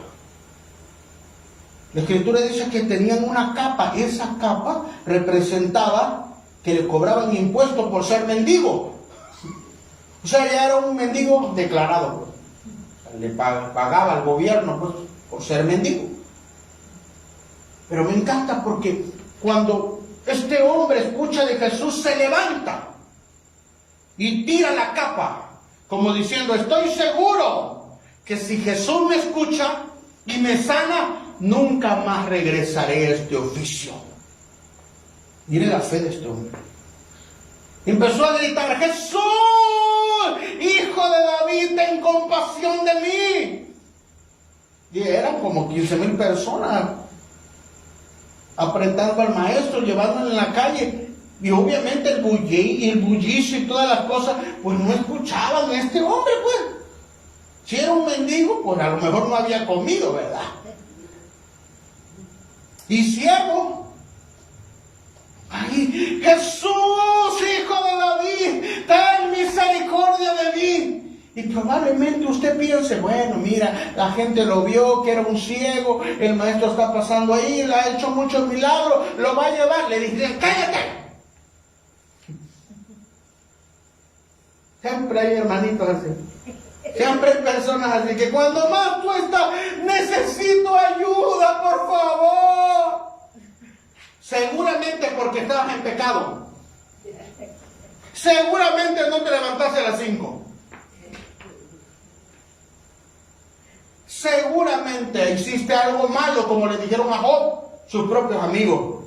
La Escritura dice que tenían una capa. Esa capa representaba que le cobraban impuestos por ser mendigo. O sea, ya era un mendigo declarado, pues. Le pagaba al gobierno, pues, por ser mendigo. Pero me encanta porque cuando este hombre escucha de Jesús, se levanta y tira la capa, como diciendo, estoy seguro que si Jesús me escucha y me sana, nunca más regresaré a este oficio. Mire la fe de este hombre. Empezó a gritar, Jesús, Hijo de David, ten compasión de mí. Y eran como 15,000 personas apretando al maestro, llevándolo en la calle. Y obviamente el bullicio y todas las cosas, pues no escuchaban a este hombre, pues. Si era un mendigo, pues a lo mejor no había comido, ¿verdad? Y ciego. Ay, Jesús, Hijo de David, ten misericordia de mí. Y probablemente usted piense, bueno, mira, la gente lo vio que era un ciego, el maestro está pasando ahí, le ha hecho muchos milagros, lo va a llevar. Le dije, cállate. Siempre hay hermanitos así. Siempre hay personas así que cuando más tú estás, necesito ayuda, por favor. Seguramente porque estabas en pecado. Seguramente no te levantaste a las 5. Seguramente hiciste algo malo, como le dijeron a Job, sus propios amigos.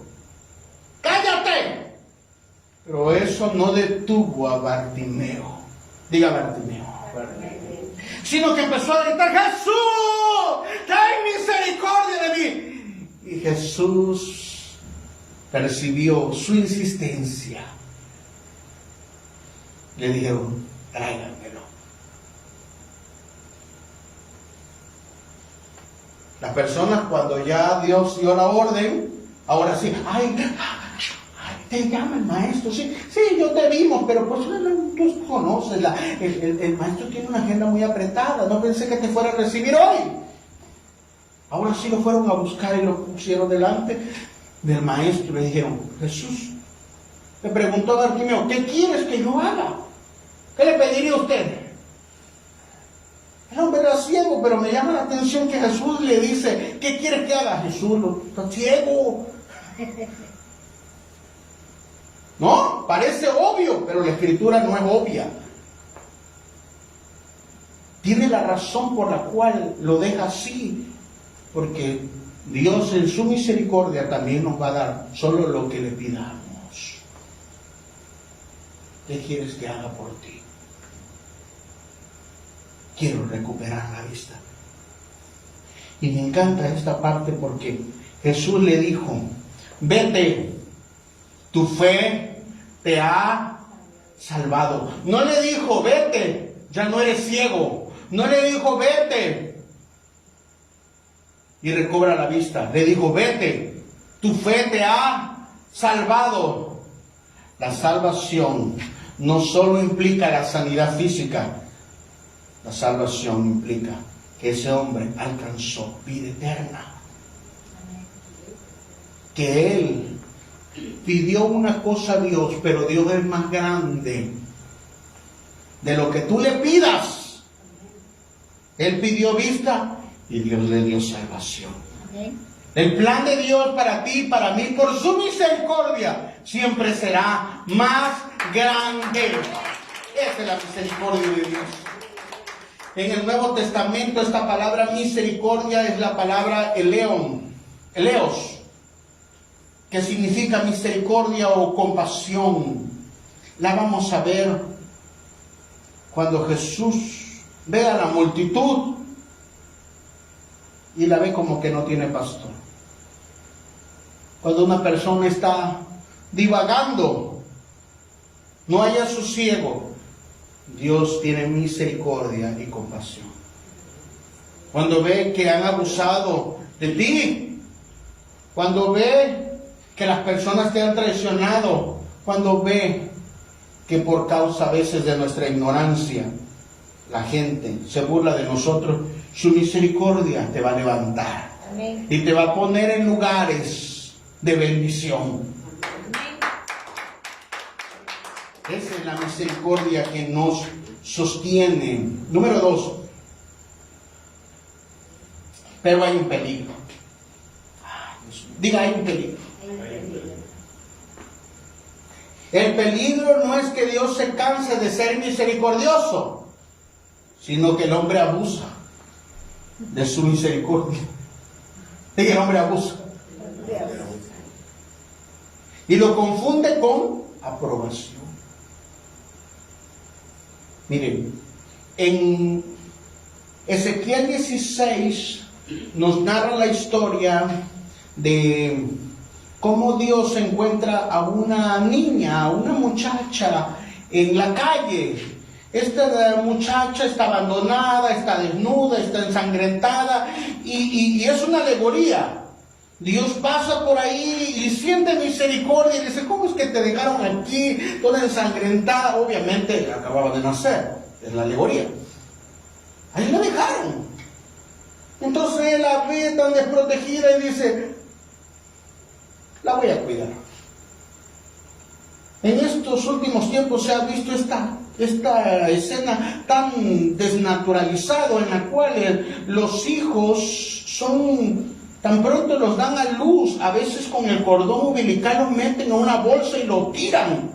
¡Cállate! Pero eso no detuvo a Bartimeo. Diga Bartimeo. Sino que empezó a gritar, Jesús, ten misericordia de mí. Y Jesús percibió su insistencia. Le dijeron, tráiganmelo. Las personas, cuando ya Dios dio la orden, ahora sí, te llama el maestro, sí, yo te vimos, pero pues tú conoces, el maestro tiene una agenda muy apretada, no pensé que te fuera a recibir hoy. Ahora sí lo fueron a buscar y lo pusieron delante del maestro y le dijeron, Jesús, le preguntó a Bartimeo, ¿qué quieres que yo haga? ¿Qué le pediría a usted? El hombre era ciego, pero me llama la atención que Jesús le dice, ¿qué quieres que haga? Jesús, está ciego. No, parece obvio, pero la Escritura no es obvia. Tiene la razón por la cual lo deja así, porque Dios en su misericordia también nos va a dar solo lo que le pidamos. ¿Qué quieres que haga por ti? Quiero recuperar la vista. Y me encanta esta parte porque Jesús le dijo, vete, tu fe te ha salvado. No le dijo, vete, ya no eres ciego. No le dijo, vete y recobra la vista. Le dijo, vete, tu fe te ha salvado. La salvación no solo implica la sanidad física, la salvación implica que ese hombre alcanzó vida eterna. Que él pidió una cosa a Dios, pero Dios es más grande de lo que tú le pidas. Él pidió vista y Dios le dio salvación. El plan de Dios para ti y para mí, por su misericordia, siempre será más grande. Esa es la misericordia de Dios. En el Nuevo Testamento esta palabra misericordia es la palabra eleos, que significa misericordia o compasión. La vamos a ver cuando Jesús ve a la multitud y la ve como que no tiene pastor. Cuando una persona está divagando, no haya sosiego, Dios tiene misericordia y compasión. Cuando ve que han abusado de ti, cuando ve que las personas te han traicionado, cuando ve que por causa a veces de nuestra ignorancia la gente se burla de nosotros, su misericordia te va a levantar. Amén. Y te va a poner en lugares de bendición. Amén. Esa es la misericordia que nos sostiene. Número 2. Pero hay un peligro. Diga, hay un peligro. El peligro no es que Dios se canse de ser misericordioso, sino que el hombre abusa de su misericordia. Y el hombre abusa. Y lo confunde con aprobación. Miren, en Ezequiel 16 nos narra la historia de cómo Dios encuentra a una niña, a una muchacha en la calle. Esta muchacha está abandonada, está desnuda, está ensangrentada y es una alegoría. Dios pasa por ahí y siente misericordia y dice, ¿cómo es que te dejaron aquí toda ensangrentada? Obviamente acababa de nacer, es la alegoría. Ahí la dejaron. Entonces él la ve tan desprotegida y dice, la voy a cuidar. En estos últimos tiempos se ha visto esta escena tan desnaturalizada en la cual los hijos son, tan pronto los dan a luz, a veces con el cordón umbilical lo meten en una bolsa y lo tiran.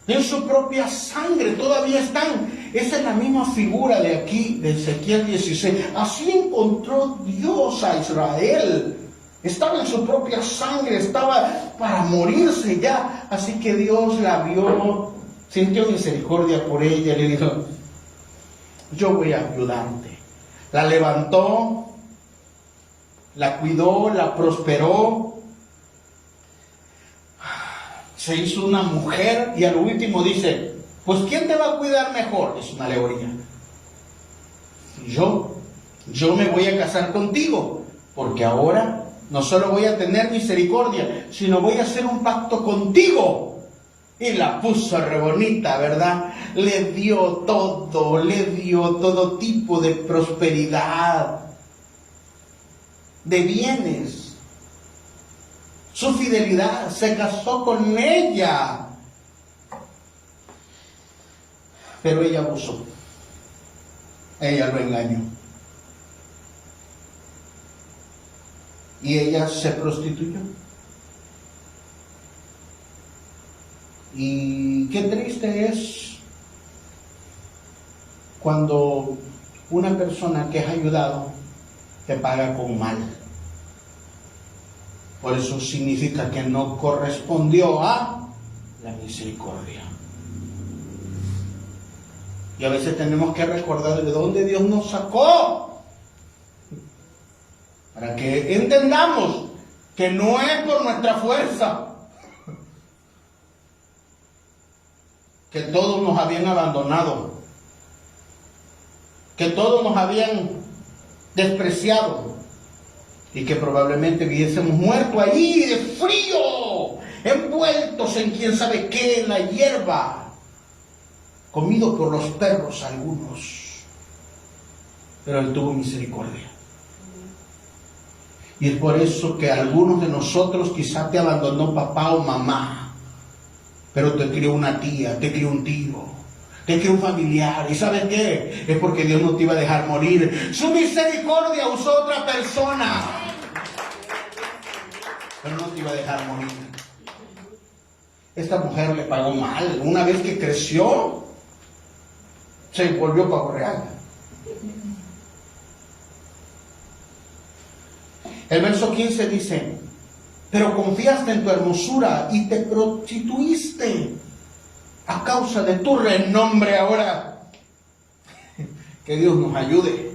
En su propia sangre todavía están. Esa es la misma figura de aquí, de Ezequiel 16. Así encontró Dios a Israel. Estaba en su propia sangre, estaba para morirse ya. Así que Dios la vio, sintió misericordia por ella y le dijo, yo voy a ayudarte. La levantó, la cuidó, la prosperó. Se hizo una mujer y al último dice, pues ¿quién te va a cuidar mejor? Es una alegoría. Yo me voy a casar contigo, porque ahora no solo voy a tener misericordia, sino voy a hacer un pacto contigo. Y la puso re bonita, ¿verdad? Le dio todo tipo de prosperidad, de bienes. Su fidelidad, se casó con ella. Pero ella abusó. Ella lo engañó. Y ella se prostituyó. Y qué triste es cuando una persona que has ayudado te paga con mal. Por eso significa que no correspondió a la misericordia. Y a veces tenemos que recordar de dónde Dios nos sacó. Para que entendamos que no es por nuestra fuerza. Que todos nos habían abandonado. que todos nos habían despreciado y que probablemente hubiésemos muerto ahí de frío, envueltos en quién sabe qué, en la hierba, comidos por los perros algunos. Pero Él tuvo misericordia. Y es por eso que algunos de nosotros quizá te abandonó papá o mamá, pero te crió una tía, te crió un tío, te crió un familiar. ¿Y sabes qué? Es porque Dios no te iba a dejar morir. Su misericordia usó otra persona, pero no te iba a dejar morir. Esta mujer le pagó mal. Una vez que creció, se volvió pavo real. El verso 15 dice: pero confiaste en tu hermosura y te prostituiste a causa de tu renombre ahora. Que Dios nos ayude.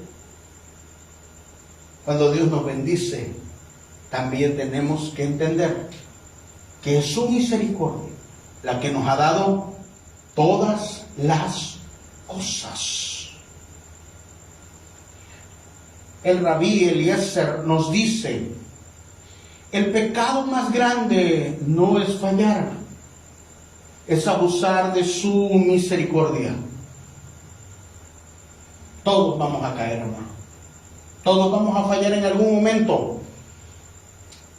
Cuando Dios nos bendice, también tenemos que entender que es su misericordia la que nos ha dado todas las cosas. El rabí Eliezer nos dice: el pecado más grande no es fallar, es abusar de su misericordia. Todos vamos a caer, hermano. Todos vamos a fallar en algún momento.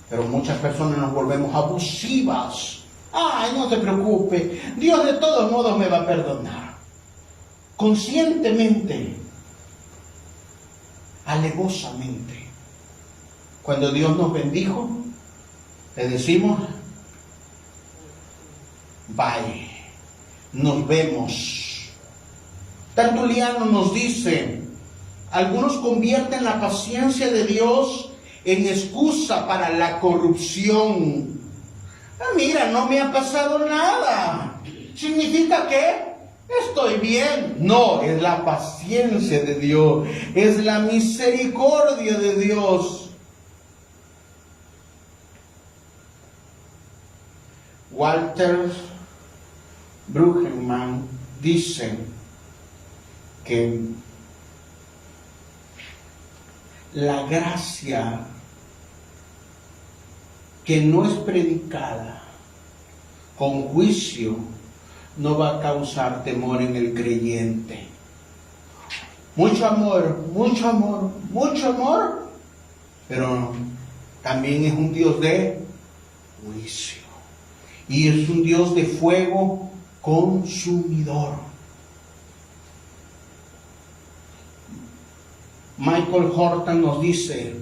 Pero muchas personas nos volvemos abusivas. Ay, no te preocupes, Dios de todos modos me va a perdonar. Conscientemente, alevosamente, cuando Dios nos bendijo, le decimos: bye, nos vemos. Tertuliano nos dice: algunos convierten la paciencia de Dios en excusa para la corrupción. Ah, mira, no me ha pasado nada. ¿Significa qué? Estoy bien. No, es la paciencia de Dios, es la misericordia de Dios. Walter Brueggemann dice que la gracia que no es predicada con juicio no va a causar temor en el creyente. Mucho amor, mucho amor, mucho amor, pero también es un Dios de juicio. Y es un Dios de fuego consumidor. Michael Horton nos dice: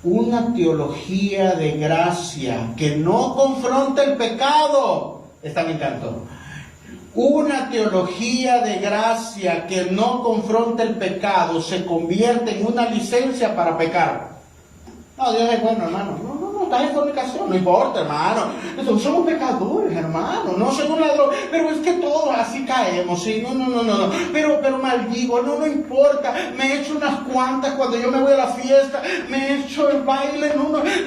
una teología de gracia que no confronta el pecado. Esta me encantó. Una teología de gracia que no confronta el pecado se convierte en una licencia para pecar. No, Dios es bueno, hermano. No, estás en fornicación, no importa, hermano. Somos pecadores, hermano. No soy un ladrón, pero es que todos así caemos, ¿sí? No. Pero maldigo, no importa. Me he hecho unas cuantas cuando yo me voy a la fiesta. Me he hecho el baile,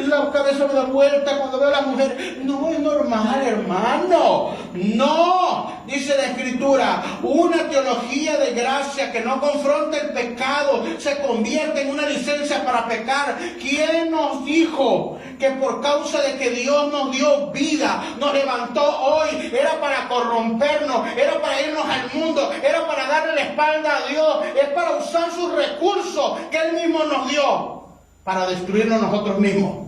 la cabeza me da vuelta cuando veo a la mujer. No es normal, hermano. No, dice la Escritura, una teología de gracia que no confronta el pecado se convierte en una licencia para pecar. ¿Quién nos dijo que por causa de que Dios nos dio vida, nos levantó hoy, era para corrompernos, era para irnos al mundo, era para darle la espalda a Dios, es para usar sus recursos que Él mismo nos dio para destruirnos nosotros mismos?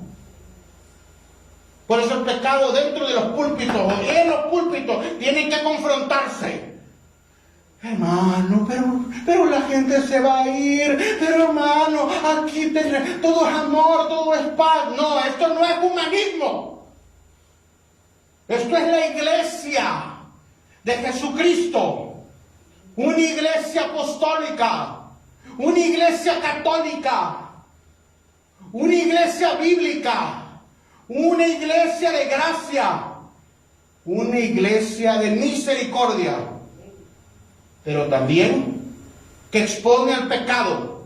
Por eso el pecado dentro de los púlpitos o en los púlpitos tiene que confrontarse. Hermano, pero la gente se va a ir. Pero hermano, aquí todo es amor, todo es paz. No, esto no es humanismo. Esto es la iglesia de Jesucristo. Una iglesia apostólica. Una iglesia católica. Una iglesia bíblica. Una iglesia de gracia. Una iglesia de misericordia. Pero también que expone al pecado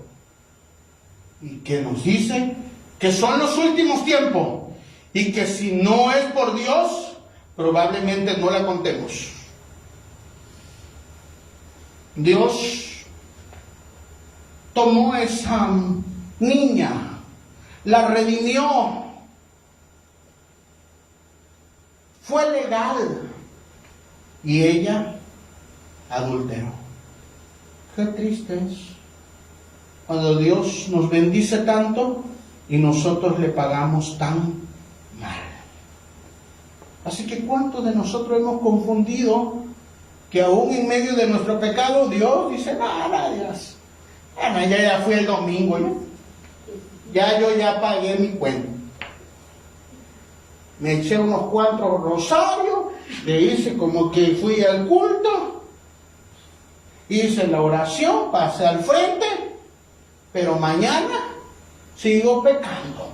y que nos dice que son los últimos tiempos y que si no es por Dios, probablemente no la contemos. Dios tomó esa niña, la redimió, fue legal, y ella adulteró. Qué triste es cuando Dios nos bendice tanto y nosotros le pagamos tan mal. Así que ¿cuántos de nosotros hemos confundido que aún en medio de nuestro pecado Dios dice, nada, Dios, bueno, ya fui el domingo, yo ya pagué mi cuenta, me eché unos cuantos rosarios, le hice como que fui al culto, hice la oración, pasé al frente, pero mañana sigo pecando.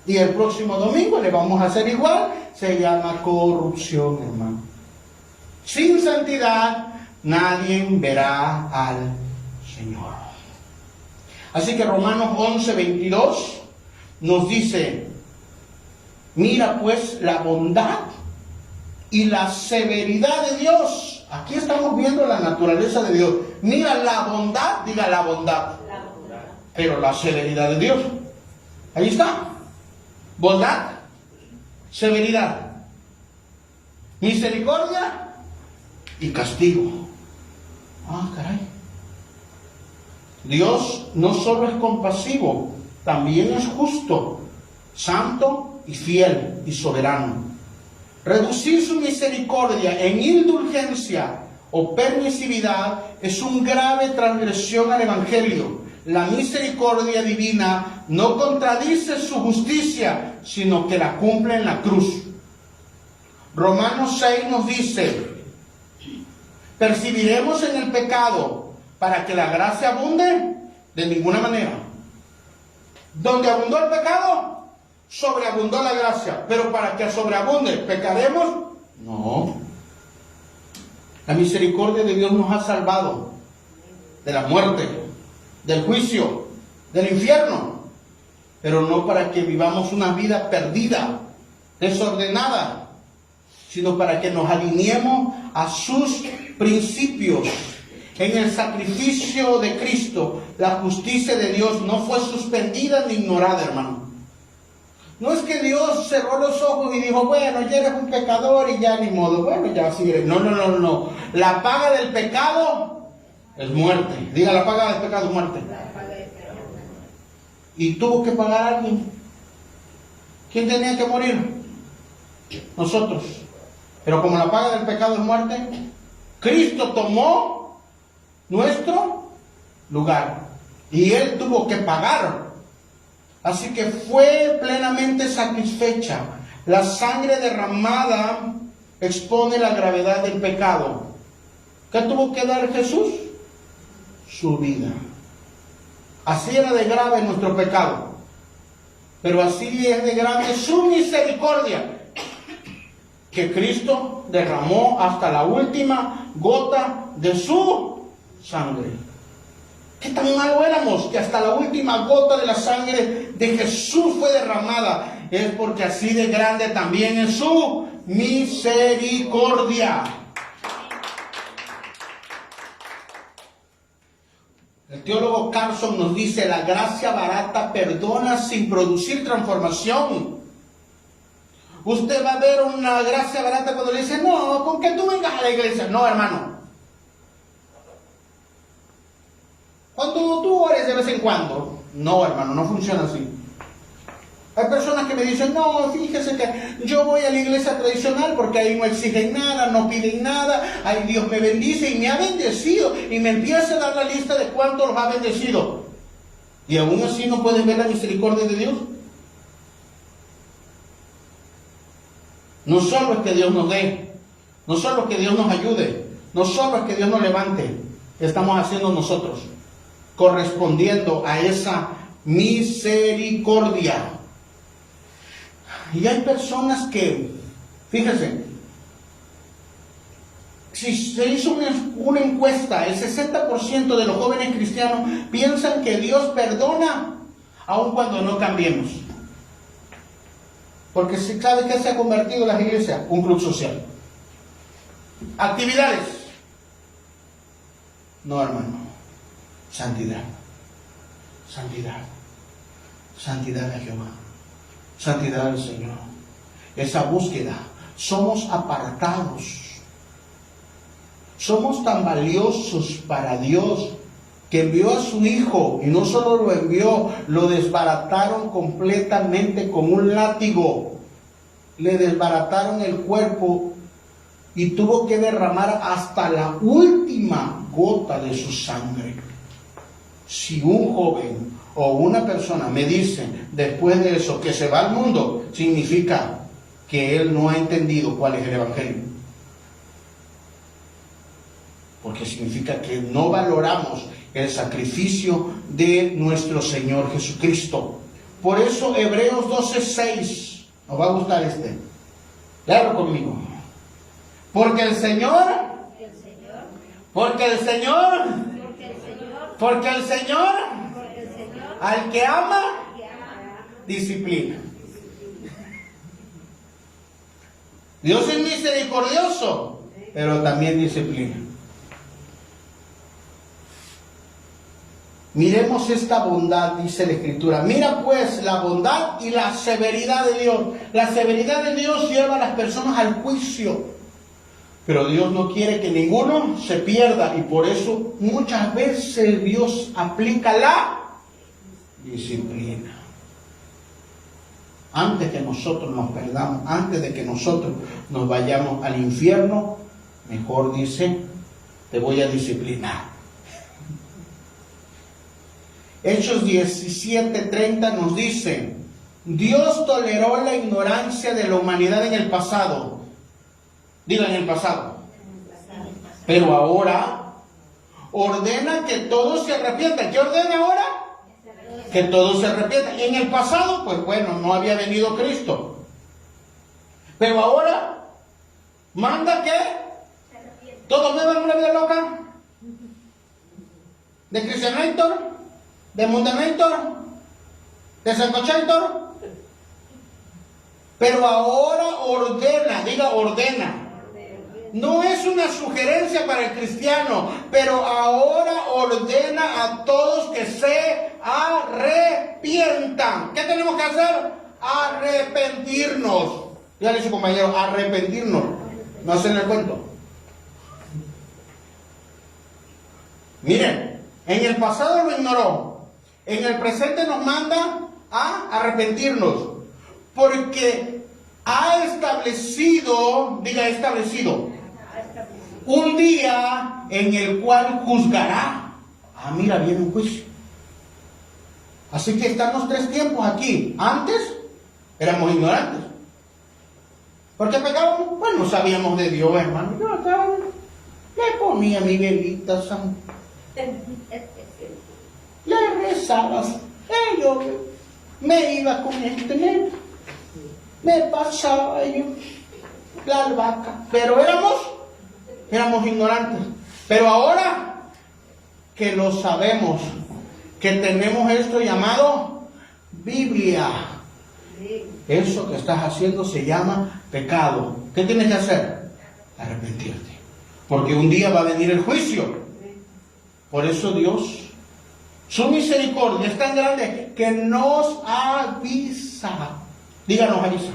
Y el próximo domingo le vamos a hacer igual. Se llama corrupción, hermano. Sin santidad nadie verá al Señor. Así que Romanos 11:22 nos dice, mira pues la bondad y la severidad de Dios. Aquí estamos viendo la naturaleza de Dios. Mira la bondad, diga la bondad. Pero la severidad de Dios. Ahí está. Bondad, severidad, misericordia y castigo. Ah, caray. Dios no solo es compasivo, también es justo, santo y fiel y soberano. Reducir su misericordia en indulgencia o permisividad es una grave transgresión al Evangelio. La misericordia divina no contradice su justicia, sino que la cumple en la cruz. Romanos 6 nos dice, ¿perseveraremos en el pecado para que la gracia abunde? De ninguna manera. Donde abundó el pecado, sobreabundó la gracia. Pero para que sobreabunde, ¿pecaremos? No. La misericordia de Dios nos ha salvado de la muerte, del juicio, del infierno, pero no para que vivamos una vida perdida, desordenada, sino para que nos alineemos a sus principios. En el sacrificio de Cristo, la justicia de Dios no fue suspendida ni ignorada, hermano. No es que Dios cerró los ojos y dijo, bueno, ya eres un pecador y ya ni modo, bueno, ya sigue. No. La paga del pecado es muerte. Diga, la paga del pecado es muerte. Y tuvo que pagar a alguien. ¿Quién tenía que morir? Nosotros. Pero como la paga del pecado es muerte, Cristo tomó nuestro lugar. Y Él tuvo que pagar. Así que fue plenamente satisfecha. La sangre derramada expone la gravedad del pecado. ¿Qué tuvo que dar Jesús? Su vida. Así era de grave nuestro pecado, pero así es de grave su misericordia, que Cristo derramó hasta la última gota de su sangre. ¿Qué tan malo éramos que hasta la última gota de la sangre de Jesús fue derramada? Es porque así de grande también es su misericordia. El teólogo Carson nos dice, la gracia barata perdona sin producir transformación. Usted va a ver una gracia barata cuando le dice, no, con que tú vengas a la iglesia. No, hermano. Cuando tú ores de vez en cuando. No, hermano, no funciona así. Hay personas que me dicen, no, fíjese que yo voy a la iglesia tradicional porque ahí no exigen nada, no piden nada, ahí Dios me bendice y me ha bendecido, y me empieza a dar la lista de cuánto los ha bendecido. Y aún así no pueden ver la misericordia de Dios. No solo es que Dios nos dé, no solo es que Dios nos ayude, no solo es que Dios nos levante, estamos haciendo nosotros, correspondiendo a esa misericordia. Y hay personas que, fíjense, si se hizo una encuesta, el 60% de los jóvenes cristianos piensan que Dios perdona aun cuando no cambiemos. Porque ¿sabe qué se ha convertido las iglesias? Un club social. Actividades. No, hermano. Santidad. Santidad. Santidad a Jehová. Santidad al Señor. Esa búsqueda. Somos apartados. Somos tan valiosos para Dios que envió a su Hijo, y no solo lo envió, lo desbarataron completamente con un látigo. Le desbarataron el cuerpo y tuvo que derramar hasta la última gota de su sangre. Si un joven o una persona me dice después de eso que se va al mundo, significa que él no ha entendido cuál es el Evangelio. Porque significa que no valoramos el sacrificio de nuestro Señor Jesucristo. Por eso Hebreos 12:6, nos va a gustar este. Léalo conmigo. Porque el Señor, al que ama, disciplina. Dios es misericordioso, pero también disciplina. Miremos esta bondad, dice la Escritura. Mira pues la bondad y la severidad de Dios. La severidad de Dios lleva a las personas al juicio. Pero Dios no quiere que ninguno se pierda. Y por eso muchas veces Dios aplica la disciplina. Antes que nosotros nos perdamos, antes de que nosotros nos vayamos al infierno, mejor dice, te voy a disciplinar. Hechos 17:30 nos dice, Dios toleró la ignorancia de la humanidad en el pasado. Diga en el pasado. Pero ahora ordena que todos se arrepientan. ¿Qué ordena ahora? Que todos se arrepientan. En el pasado, pues bueno, no había venido Cristo. Pero ahora manda que todos vivan una vida loca. De Cristianator, de Mundanator, de Sancochator. Pero ahora ordena, diga ordena. No es una sugerencia para el cristiano, pero ahora ordena a todos que se arrepientan. ¿Qué tenemos que hacer? Arrepentirnos. Ya le dice compañero, arrepentirnos. No hacen el cuento. Miren, en el pasado lo ignoró. En el presente nos manda a arrepentirnos. Porque ha establecido, diga establecido, un día en el cual juzgará. Ah, mira, viene un juicio. Así que están los tres tiempos aquí. Antes éramos ignorantes. ¿Por qué pecábamos? Pues no sabíamos de Dios, hermano. Yo acá le ponía mi velita santa. Le rezaba. Yo me iba con este, me pasaba yo la albahaca. Pero éramos ignorantes. Pero ahora que lo sabemos, que tenemos esto llamado Biblia, eso que estás haciendo se llama pecado. ¿Qué tienes que hacer? Arrepentirte. Porque un día va a venir el juicio. Por eso Dios, su misericordia es tan grande que nos avisa. Díganos, avisa.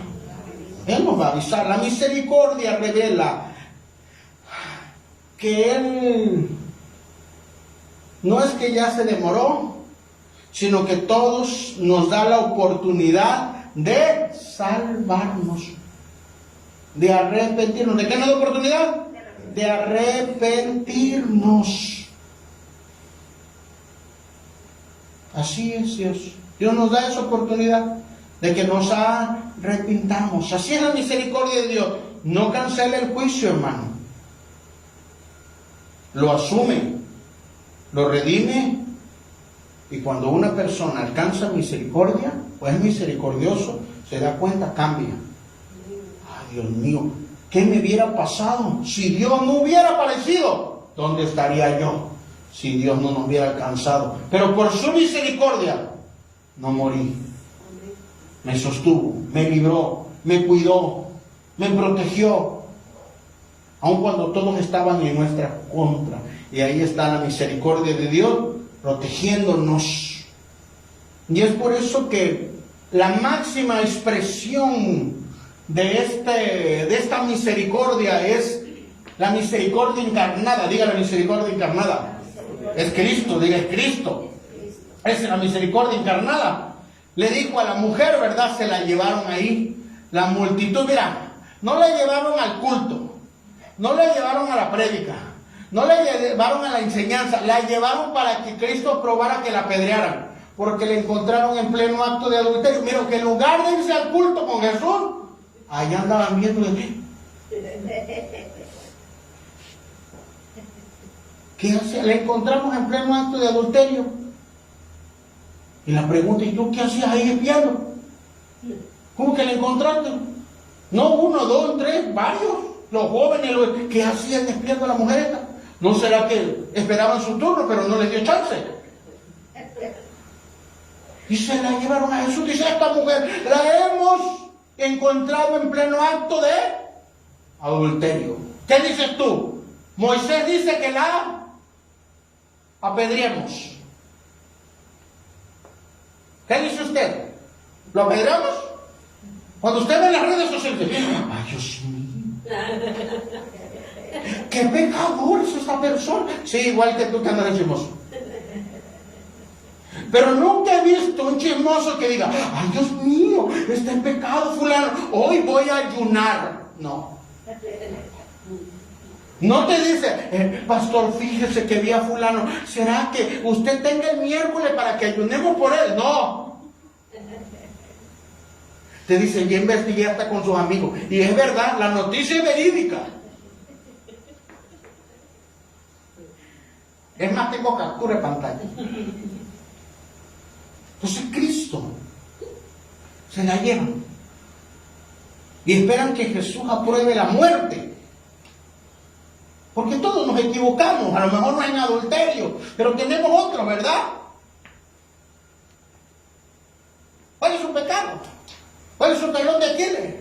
Él nos va a avisar. La misericordia revela que Él no es que ya se demoró, sino que todos nos da la oportunidad de salvarnos, de arrepentirnos. ¿De qué nos da oportunidad? De arrepentirnos. Así es Dios. Dios nos da esa oportunidad de que nos arrepintamos. Así es la misericordia de Dios. No cancela el juicio, hermano. Lo asume, lo redime, y cuando una persona alcanza misericordia, pues es misericordioso, se da cuenta, cambia. Ay, Dios mío, ¿qué me hubiera pasado si Dios no hubiera aparecido? ¿Dónde estaría yo si Dios no nos hubiera alcanzado? Pero por su misericordia no morí. Me sostuvo, me libró, me cuidó, me protegió. Aun cuando todos estaban en nuestra contra. Y ahí está la misericordia de Dios protegiéndonos. Y es por eso que la máxima expresión de esta misericordia es la misericordia encarnada. Diga la misericordia encarnada. Es Cristo, diga es Cristo. Es la misericordia encarnada. Le dijo a la mujer, ¿verdad? Se la llevaron ahí. La multitud, mira, no la llevaron al culto, no la llevaron a la prédica, no la llevaron a la enseñanza, la llevaron para que Cristo probara que la apedrearan, porque le encontraron en pleno acto de adulterio. Mira, que en lugar de irse al culto con Jesús, allá andaban viendo de mí. ¿Qué hacía? Le encontramos en pleno acto de adulterio. Y la pregunta, ¿y tú qué hacías ahí espiando? ¿Cómo que le encontraste? No, 1, 2, 3, varios. Los jóvenes, ¿qué hacían espiando a la mujer esta? ¿No será que esperaban su turno, pero no les dio chance? Y se la llevaron a Jesús. Dice, esta mujer la hemos encontrado en pleno acto de adulterio. ¿Qué dices tú? Moisés dice que la apedreemos. ¿Qué dice usted? ¿Lo apedreamos? Cuando usted ve en las redes sociales, ¡ay, Dios mío! ¡Qué pecador es esta persona! Sí, igual que tú que andas de chismoso. Pero nunca he visto un chismoso que diga, ¡ay, Dios mío! Está en pecado fulano, hoy voy a ayunar. No. No te dice, pastor, fíjese que vi a fulano. ¿Será que usted tenga el miércoles para que ayunemos por él? No. Te dice, ya investigué hasta con sus amigos. Y es verdad, la noticia es verídica. Es más, tengo captura de pantalla. Entonces Cristo se la lleva. Y esperan que Jesús apruebe la muerte. Porque todos nos equivocamos. A lo mejor no es en adulterio, pero tenemos otro, ¿verdad? ¿Cuál es su pecado? ¿Cuál es su talón de Aquiles?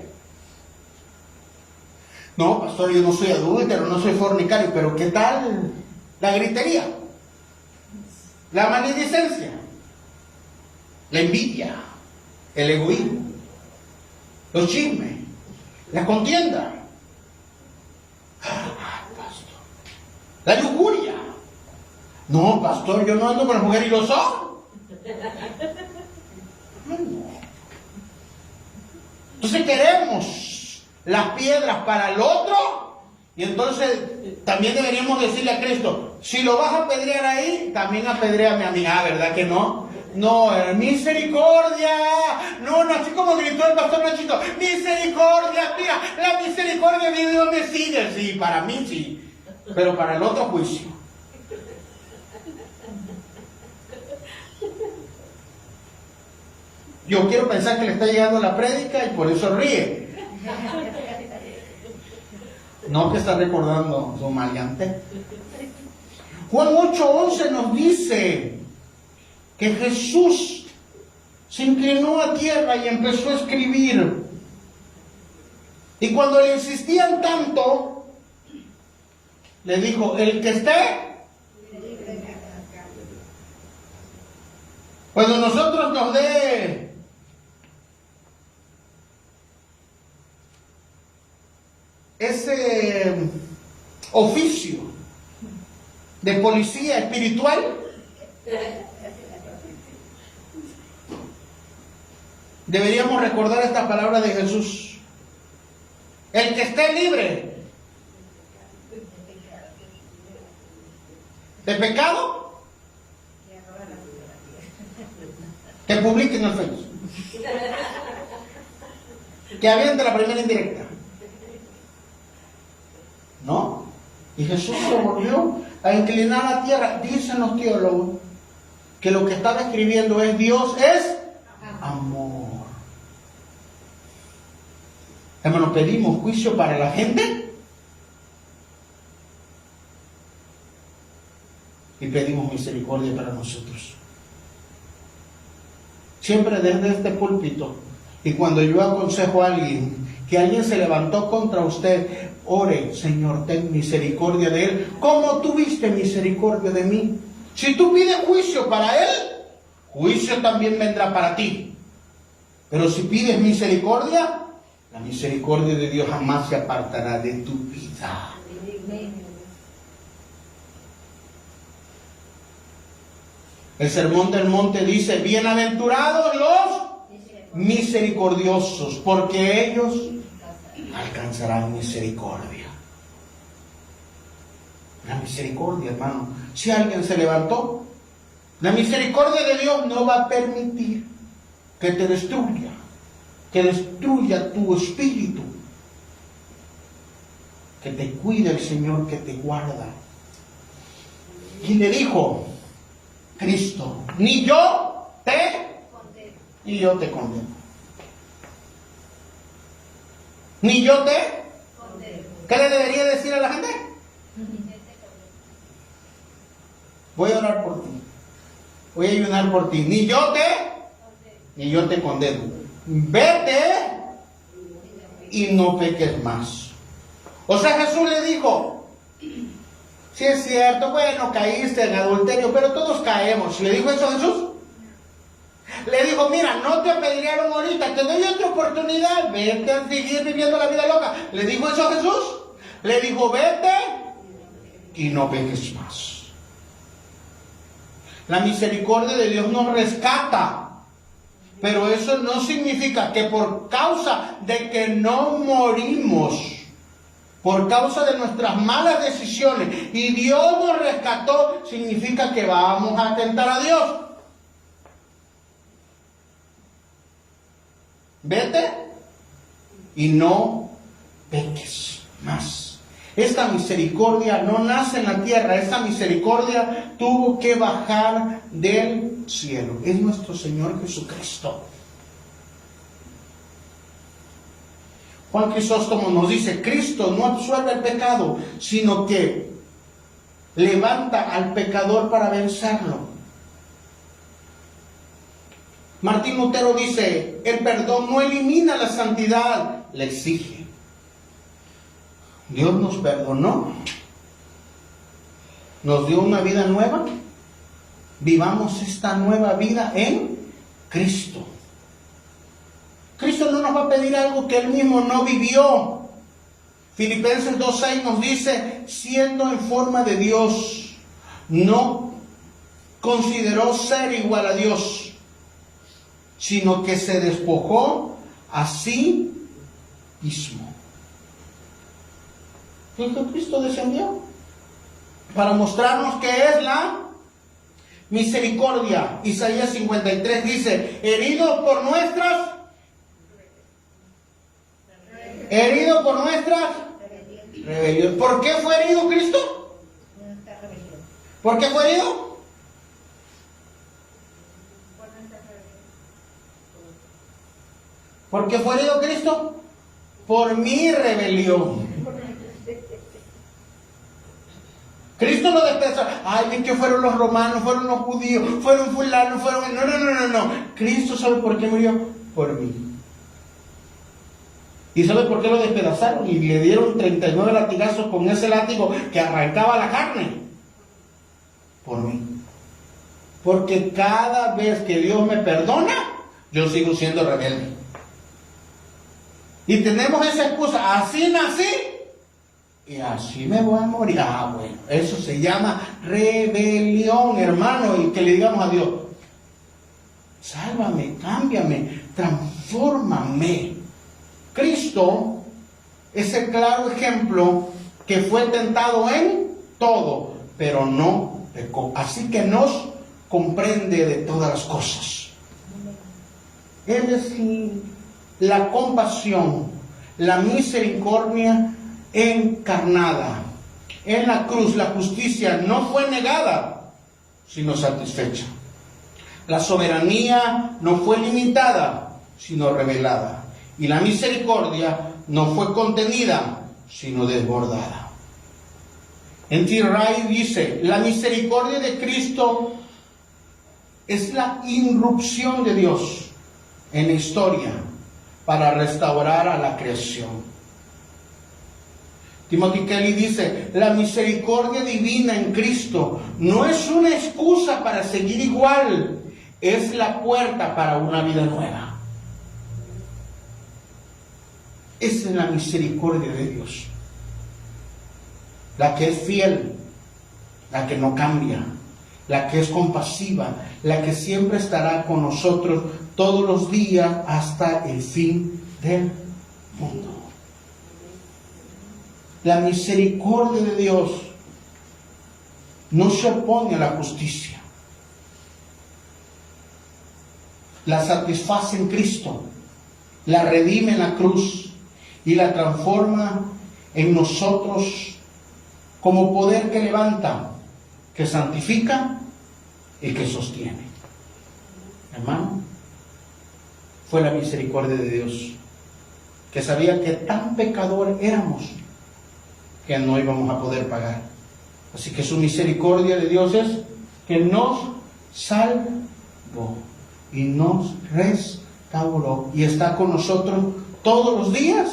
No, pastor, yo no soy adúltero, no soy fornicario, pero ¿qué tal la gritería? La maledicencia, la envidia, el egoísmo, los chismes, la contienda, la lujuria. No, pastor, yo no ando con la mujer y lo son. Entonces queremos las piedras para el otro, y entonces también deberíamos decirle a Cristo, si lo vas a apedrear ahí, también apedréame a mí. Ah, ¿verdad que no? No, misericordia. No, así como gritó el pastor Nachito, misericordia, mira, la misericordia de Dios me sigue. Sí, para mí sí, pero para el otro juicio. Yo quiero pensar que le está llegando la prédica y por eso ríe. No que está recordando su maleante. Juan 8:11 nos dice que Jesús se inclinó a tierra y empezó a escribir. Y cuando le insistían tanto, le dijo, el que esté. Cuando nosotros nos dé ese oficio de policía espiritual, deberíamos recordar esta palabra de Jesús. El que esté libre de pecado, que publique en el Facebook, que aviente la primera indirecta. ¿No? Y Jesús se volvió a inclinar a la tierra. Dicen los teólogos que lo que estaba escribiendo es Dios es amor. Hermano, ¿pedimos juicio para la gente? Y pedimos misericordia para nosotros. Siempre desde este púlpito, y cuando yo aconsejo a alguien, que alguien se levantó contra usted, ore, Señor, ten misericordia de él, como tuviste misericordia de mí. Si tú pides juicio para él, juicio también vendrá para ti. Pero si pides misericordia, la misericordia de Dios jamás se apartará de tu vida. El Sermón del Monte dice, bienaventurados los misericordiosos, porque ellos alcanzarán misericordia. La misericordia, hermano. Si alguien se levantó, la misericordia de Dios no va a permitir que te destruya, que destruya tu espíritu. Que te cuide el Señor, que te guarda. Y le dijo Cristo, ni yo te condeno. Ni yo te condeno. ¿Qué le debería decir a la gente? Voy a orar por ti. Voy a ayunar por ti. Ni yo te condeno. Vete y no peques más. O sea, Jesús le dijo, si es cierto, bueno, caíste en adulterio, pero todos caemos. ¿Le dijo eso a Jesús? Le dijo, mira, no te apedrearon ahorita, te doy otra oportunidad, vete a seguir viviendo la vida loca. ¿Le dijo eso a Jesús? Le dijo, vete y no peques más. La misericordia de Dios nos rescata, pero eso no significa que por causa de que no morimos, por causa de nuestras malas decisiones, y Dios nos rescató, significa que vamos a tentar a Dios. Vete y no peques más. Esta misericordia no nace en la tierra, esta misericordia tuvo que bajar del cielo. Es nuestro Señor Jesucristo. Juan Crisóstomo nos dice, Cristo no absuelve el pecado, sino que levanta al pecador para vencerlo. Martín Lutero dice, el perdón no elimina la santidad, la exige. Dios nos perdonó, nos dio una vida nueva, vivamos esta nueva vida en Cristo. Cristo no nos va a pedir algo que Él mismo no vivió. Filipenses 2:6 nos dice, siendo en forma de Dios, no consideró ser igual a Dios, sino que se despojó a sí mismo. Jesucristo descendió para mostrarnos qué es la misericordia. Isaías 53 dice, herido por nuestras rebeliones. ¿Por qué fue herido Cristo? ¿Por qué fue herido? ¿Por qué fue herido Cristo? Por mi rebelión. Cristo no despreza, ay, que fueron los romanos, fueron los judíos, fueron fulanos, fueron... No. Cristo sabe por qué murió. Por mí. ¿Y sabe por qué lo despedazaron? Y le dieron 39 latigazos con ese látigo que arrancaba la carne. Por mí. Porque cada vez que Dios me perdona, yo sigo siendo rebelde. Y tenemos esa excusa, así nací y así me voy a morir. Bueno, eso se llama rebelión, hermano. Y que le digamos a Dios, sálvame, cámbiame, transfórmame. Cristo es el claro ejemplo que fue tentado en todo, pero no pecó. Así que nos comprende de todas las cosas. Él es la compasión, la misericordia encarnada. En la cruz la justicia no fue negada, sino satisfecha. La soberanía no fue limitada, sino revelada. Y la misericordia no fue contenida, sino desbordada. En T. Wright dice, la misericordia de Cristo es la irrupción de Dios en la historia para restaurar a la creación. Timothy Kelly dice, la misericordia divina en Cristo no es una excusa para seguir igual, es la puerta para una vida nueva. Esa es la misericordia de Dios, la que es fiel, la que no cambia, la que es compasiva, la que siempre estará con nosotros todos los días hasta el fin del mundo. La misericordia de Dios no se opone a la justicia, la satisface en Cristo, la redime en la cruz y la transforma en nosotros como poder que levanta, que santifica y que sostiene. Hermano, fue la misericordia de Dios, que sabía que tan pecador éramos que no íbamos a poder pagar. Así que su misericordia de Dios es que nos salvó y nos restauró y está con nosotros todos los días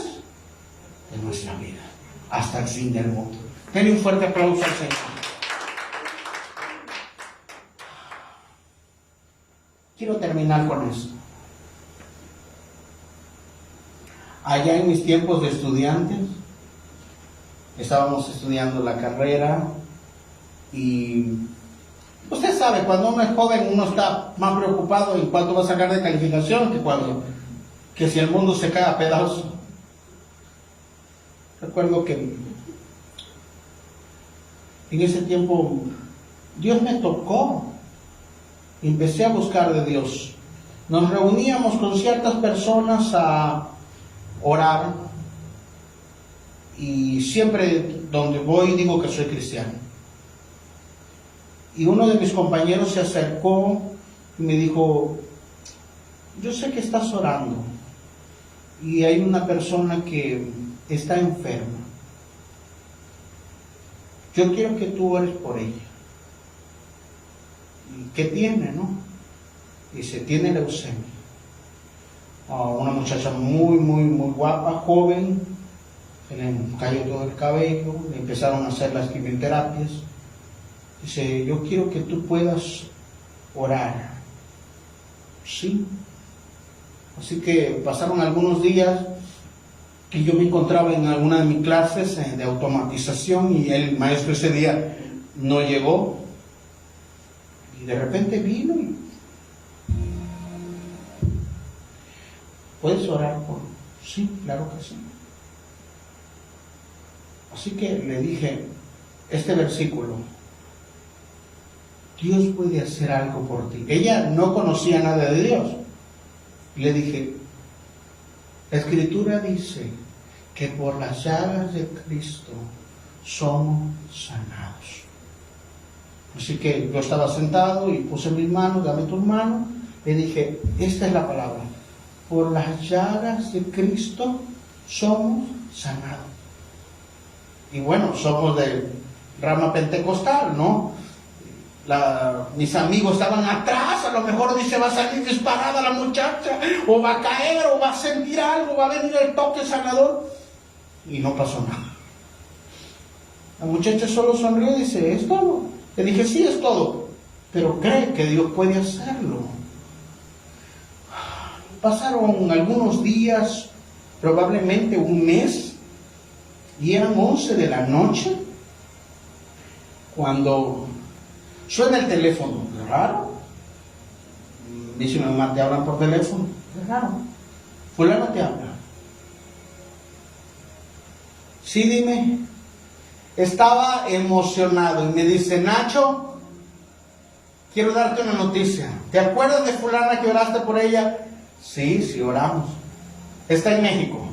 de nuestra vida hasta el fin del mundo. Denle un fuerte aplauso al Señor. Quiero terminar con esto. Allá en mis tiempos de estudiantes, estábamos estudiando la carrera y usted sabe, cuando uno es joven uno está más preocupado en cuánto va a sacar de calificación que si el mundo se cae a pedazos. Recuerdo que en ese tiempo Dios me tocó, empecé a buscar de Dios. Nos reuníamos con ciertas personas a orar y siempre donde voy digo que soy cristiano. Y uno de mis compañeros se acercó y me dijo: yo sé que estás orando y hay una persona que está enferma. Yo quiero que tú ores por ella. ¿Y qué tiene, no? Dice, tiene leucemia. Una muchacha muy guapa, joven, se le cayó todo el cabello, le empezaron a hacer las quimioterapias. Dice, yo quiero que tú puedas orar. Sí. Así que pasaron algunos días y yo me encontraba en alguna de mis clases de automatización y el maestro ese día no llegó. Y de repente vino y... ¿puedes orar por...? Sí, claro que sí. Así que le dije este versículo: Dios puede hacer algo por ti. Ella no conocía nada de Dios. Y le dije, la Escritura dice que por las llagas de Cristo somos sanados. Así que yo estaba sentado y puse mis manos, dame tus manos. Le dije, esta es la palabra: por las llagas de Cristo somos sanados. Y bueno, somos de rama pentecostal, ¿no? Mis amigos estaban atrás, a lo mejor dice, va a salir disparada la muchacha, o va a caer, o va a sentir algo, va a venir el toque sanador. Y no pasó nada. La muchacha solo sonrió y dice, ¿es todo? Le dije, sí, es todo, pero cree que Dios puede hacerlo. Pasaron algunos días, probablemente un mes, y eran 11 de la noche, cuando suena el teléfono. ¿Es raro? Dice mi mamá, ¿te hablan por teléfono? Es raro. Fulano te habla. Sí, dime. Estaba emocionado y me dice, Nacho, quiero darte una noticia. ¿Te acuerdas de fulana que oraste por ella? Sí, oramos. Está en México.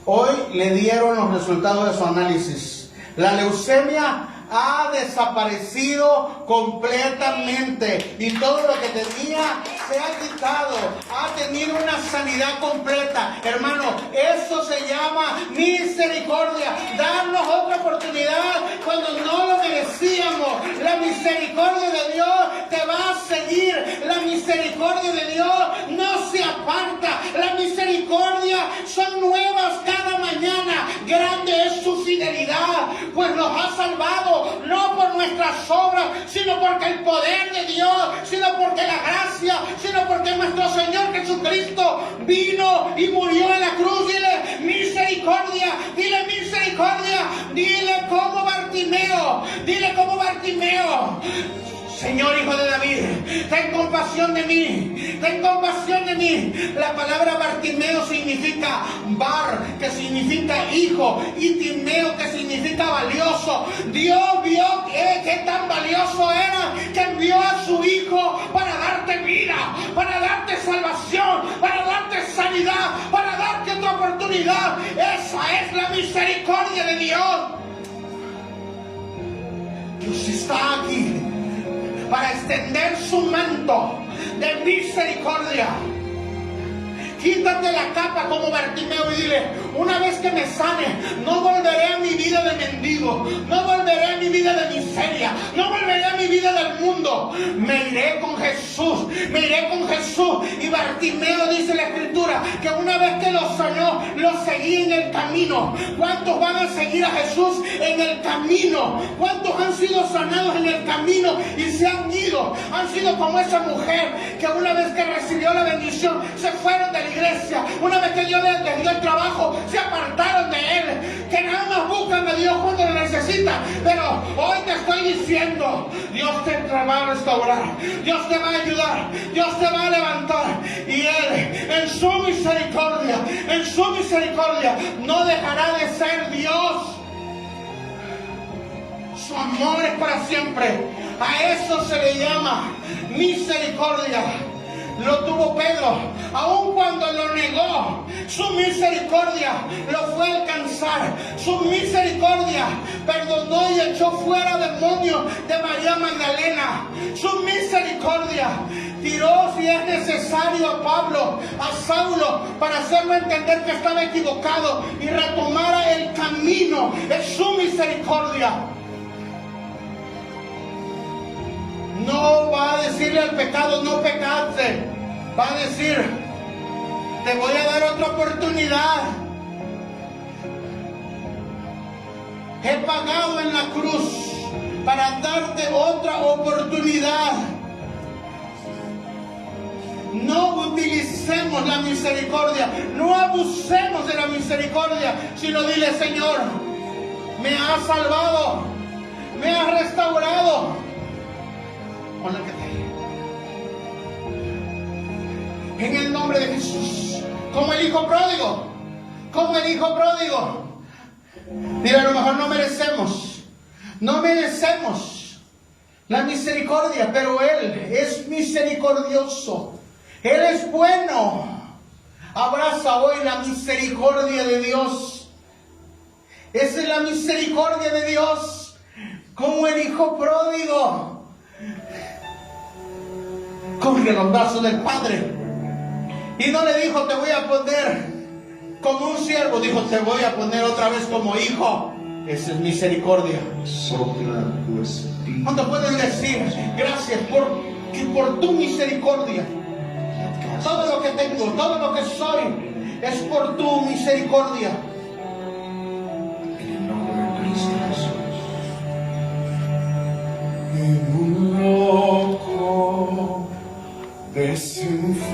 Hoy le dieron los resultados de su análisis. La leucemia ha desaparecido completamente y todo lo que tenía se ha quitado. Ha tenido una sanidad completa. Hermano, eso se llama misericordia. Darnos otra oportunidad cuando no lo merecíamos. La misericordia de Dios te va a seguir. La misericordia de Dios no se aparta. La misericordia son nuevas cada mañana. Grande es su fidelidad, pues nos ha salvado no por nuestras las obras, sino porque el poder de Dios, sino porque la gracia, sino porque nuestro Señor Jesucristo vino y murió en la cruz. Dile misericordia, dile misericordia, dile como Bartimeo, dile como Bartimeo. Señor, Hijo de David, ten compasión de mí, ten compasión de mí. La palabra Bartimeo significa bar, que significa hijo, y Timeo, que significa valioso. Dios vio que tan valioso era, que envió a su hijo para darte vida, para darte salvación, para darte sanidad, para darte otra oportunidad. Esa es la misericordia de Dios. Dios está aquí para extender su manto de misericordia. Quítate la capa como Bartimeo y dile: una vez que me sane, no volveré a mi vida de mendigo, no volveré a mi vida de miseria, no volveré a mi vida del mundo. Me iré con Jesús, me iré con Jesús. Y Bartimeo, dice la Escritura, que una vez que lo sanó, lo seguí en el camino. ¿Cuántos van a seguir a Jesús en el camino? ¿Cuántos han sido sanados en el camino y se han ido? Han sido como esa mujer que una vez que recibió la bendición, se fueron de la iglesia. Una vez que Dios les dio el trabajo, se apartaron de él, que nada más buscan a Dios cuando lo necesitan. Pero hoy te estoy diciendo: Dios te va a restaurar, Dios te va a ayudar, Dios te va a levantar, y Él en su misericordia no dejará de ser Dios. Su amor es para siempre. A eso se le llama misericordia. Lo tuvo Pedro, aun cuando lo negó. Su misericordia lo fue a alcanzar. Su misericordia perdonó y echó fuera demonios de María Magdalena. Su misericordia tiró, si es necesario, a Pablo, a Saulo, para hacerlo entender que estaba equivocado y retomara el camino. Es su misericordia. No va a decirle al pecado: no pecaste. Va a decir: te voy a dar otra oportunidad. He pagado en la cruz para darte otra oportunidad. No utilicemos la misericordia, no abusemos de la misericordia, sino dile: Señor, me has salvado, me has restaurado. Ponle que te... En el nombre de Jesús, como el hijo pródigo, como el hijo pródigo. Mira, a lo mejor no merecemos la misericordia, pero Él es misericordioso, Él es bueno. Abraza hoy la misericordia de Dios. Esa es la misericordia de Dios, como el hijo pródigo. Coge los brazos del Padre y no le dijo: te voy a poner como un siervo. Dijo: te voy a poner otra vez como hijo. Esa es misericordia. ¿Cuánto pueden decir: gracias por tu misericordia? Todo lo que tengo, todo lo que soy, es por tu misericordia. En el nombre de Cristo Jesús. En un loco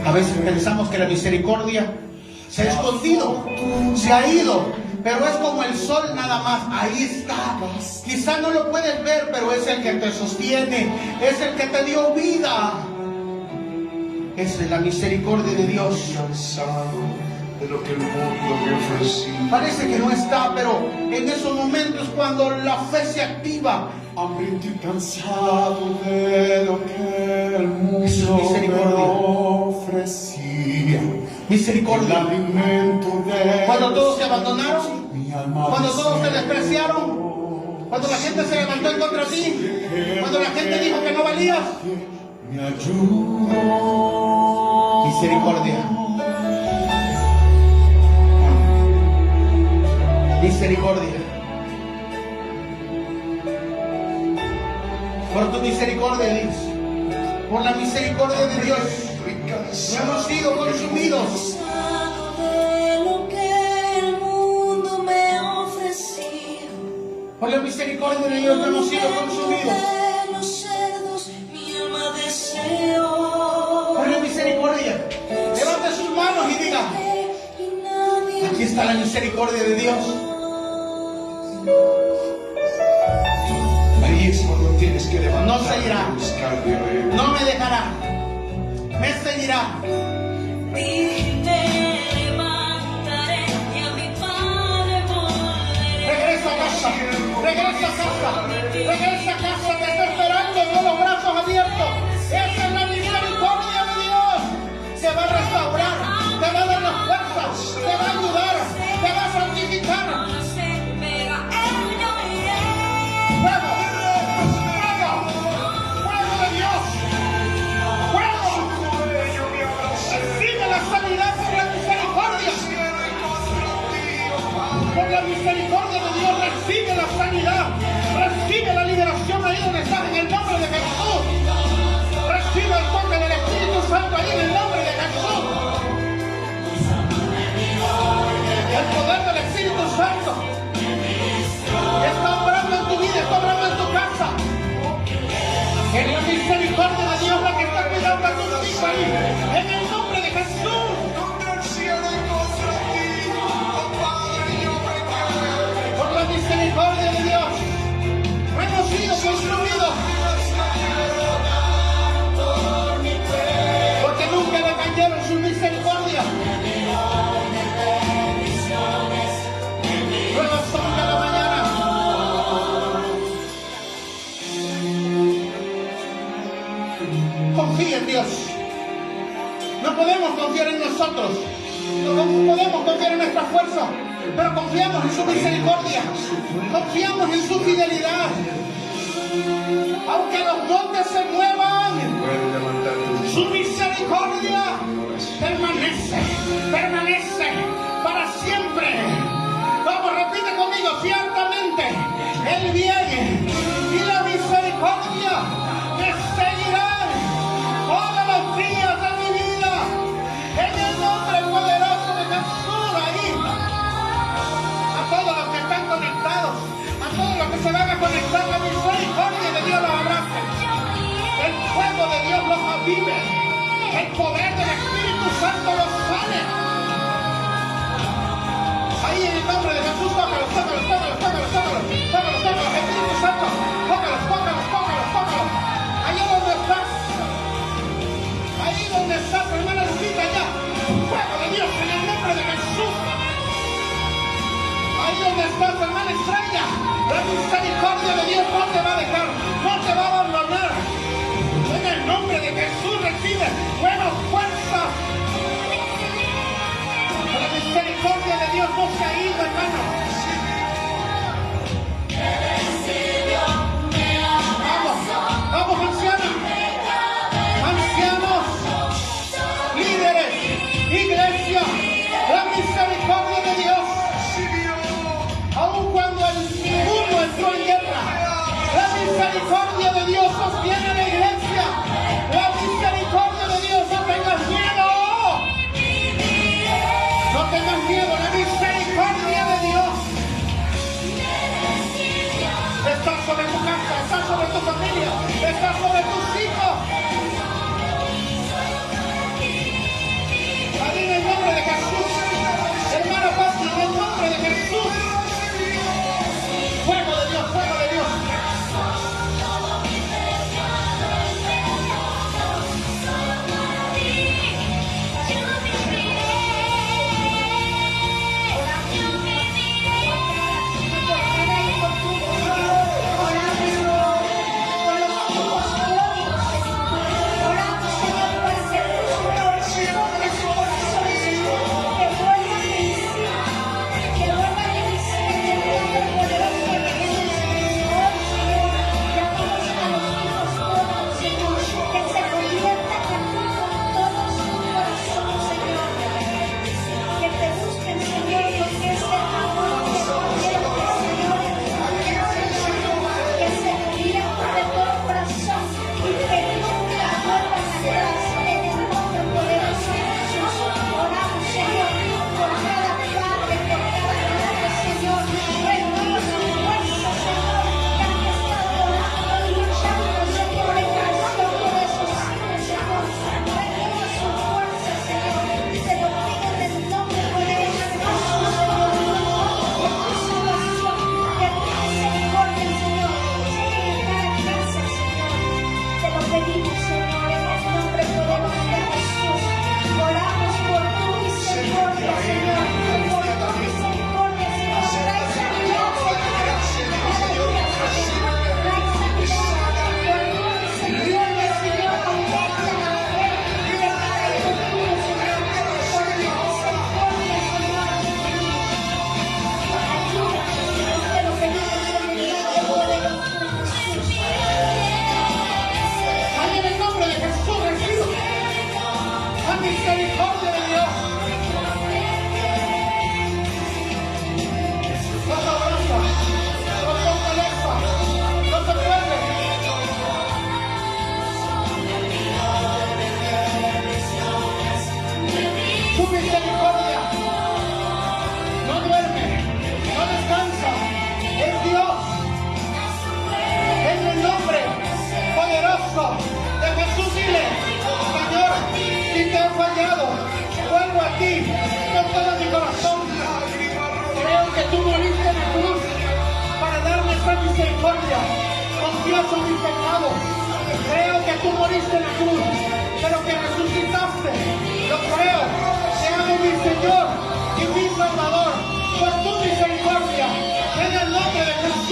a veces pensamos que la misericordia se ha escondido, se ha ido, pero es como el sol nada más. Ahí está. Quizá no lo puedes ver, pero es el que te sostiene, es el que te dio vida. Esa es la misericordia de Dios. De lo que el mundo me ofrecía. Parece que no está, pero en esos momentos cuando la fe se activa, hambriento y cansado de lo que el mundo misericordia. me ofrecía. Misericordia. El alimento de cuando todos te abandonaron, mi alma cuando todos te despreciaron, cuando la gente se levantó en contra de ti, cuando la gente dijo que no valías. Me ayudó. Misericordia. Misericordia. Por tu misericordia, Dios. Por la misericordia de Dios. No hemos sido consumidos. De lo que el mundo me ofrecía. Por la misericordia de Dios no hemos sido consumidos. misericordia de Dios. Ahí es cuando tienes que levantar No se irá. y buscar de Él. No me dejará, me seguirá. Dije, levantaré y a mi Padre volveré. Regresa a casa, regresa a casa, regresa a casa, te está esperando con los brazos abiertos. Esa es la misericordia de Dios. Te va a restaurar, te va a dar las fuerzas, te va a ayudar, te va a santificar. No sé, pero Él no iré. ¡Fuego! ¡Fuego! ¡Fuego de Dios! ¡Fuego! Recibe la sanidad por la misericordia. Por la misericordia de Dios recibe la sanidad. Recibe la liberación ahí donde estás en el nombre de Jesús. Recibe el toque del Espíritu Santo ahí en el nombre de Jesús. El poder del Espíritu Santo está obrando en tu vida, está obrando en tu casa. Es la misericordia de Dios la que está cuidando a tus hijos ahí. En el nombre de Jesús. Por la misericordia de Dios hemos sido construidos. Porque nunca le cayeron su misericordia. Nuevas son cada mañana. Confía en Dios. No podemos confiar en nosotros. No podemos confiar en nuestra fuerza. Pero confiamos en su misericordia. Confiamos en su fidelidad. Aunque los montes se muevan, Puedes levantar tus su misericordia permanece, permanece para siempre. Vamos, repite conmigo, ciertamente el bien y la misericordia me seguirán todos los días de mi vida. En el nombre poderoso de Jesús, ahí, a todos los que están conectados, a todos los que se van a conectar, la misericordia de Dios los abrace. El fuego de Dios los avive. El poder del Espíritu Santo los sane. Ahí en el nombre de Jesús, tócalos, tócalos, tócalos, tócalos, tócalos, tócalos, tócalos, Espíritu Santo, tócalos, tócalos, tócalos, tócalos. Allá donde estás. Ahí donde estás, hermana Lupita, allá. Fuego de Dios en el nombre de Jesús. Ahí donde estás, hermana Estrella. La misericordia de Dios no te va a dejar, no te va a abandonar. En el nombre de Jesús recibe nuevas fuerzas. La misericordia de Dios no se ha ido, hermano. Vamos, vamos, ancianos. Ancianos, líderes, iglesia, la misericordia de Dios. Aun cuando el mundo entró en guerra, la misericordia de Dios sostiene a la iglesia. La misericordia de Dios, no tengas miedo. No tengas miedo, la misericordia de Dios gozo de Jesús. Dile, Señor, si te he fallado, vuelvo a ti con todo mi corazón. Creo que tú moriste en la cruz para darme esta misericordia. Confieso mi pecado. Creo que tú moriste en la cruz, pero que resucitaste. Lo creo. Te hago mi Señor y mi Salvador.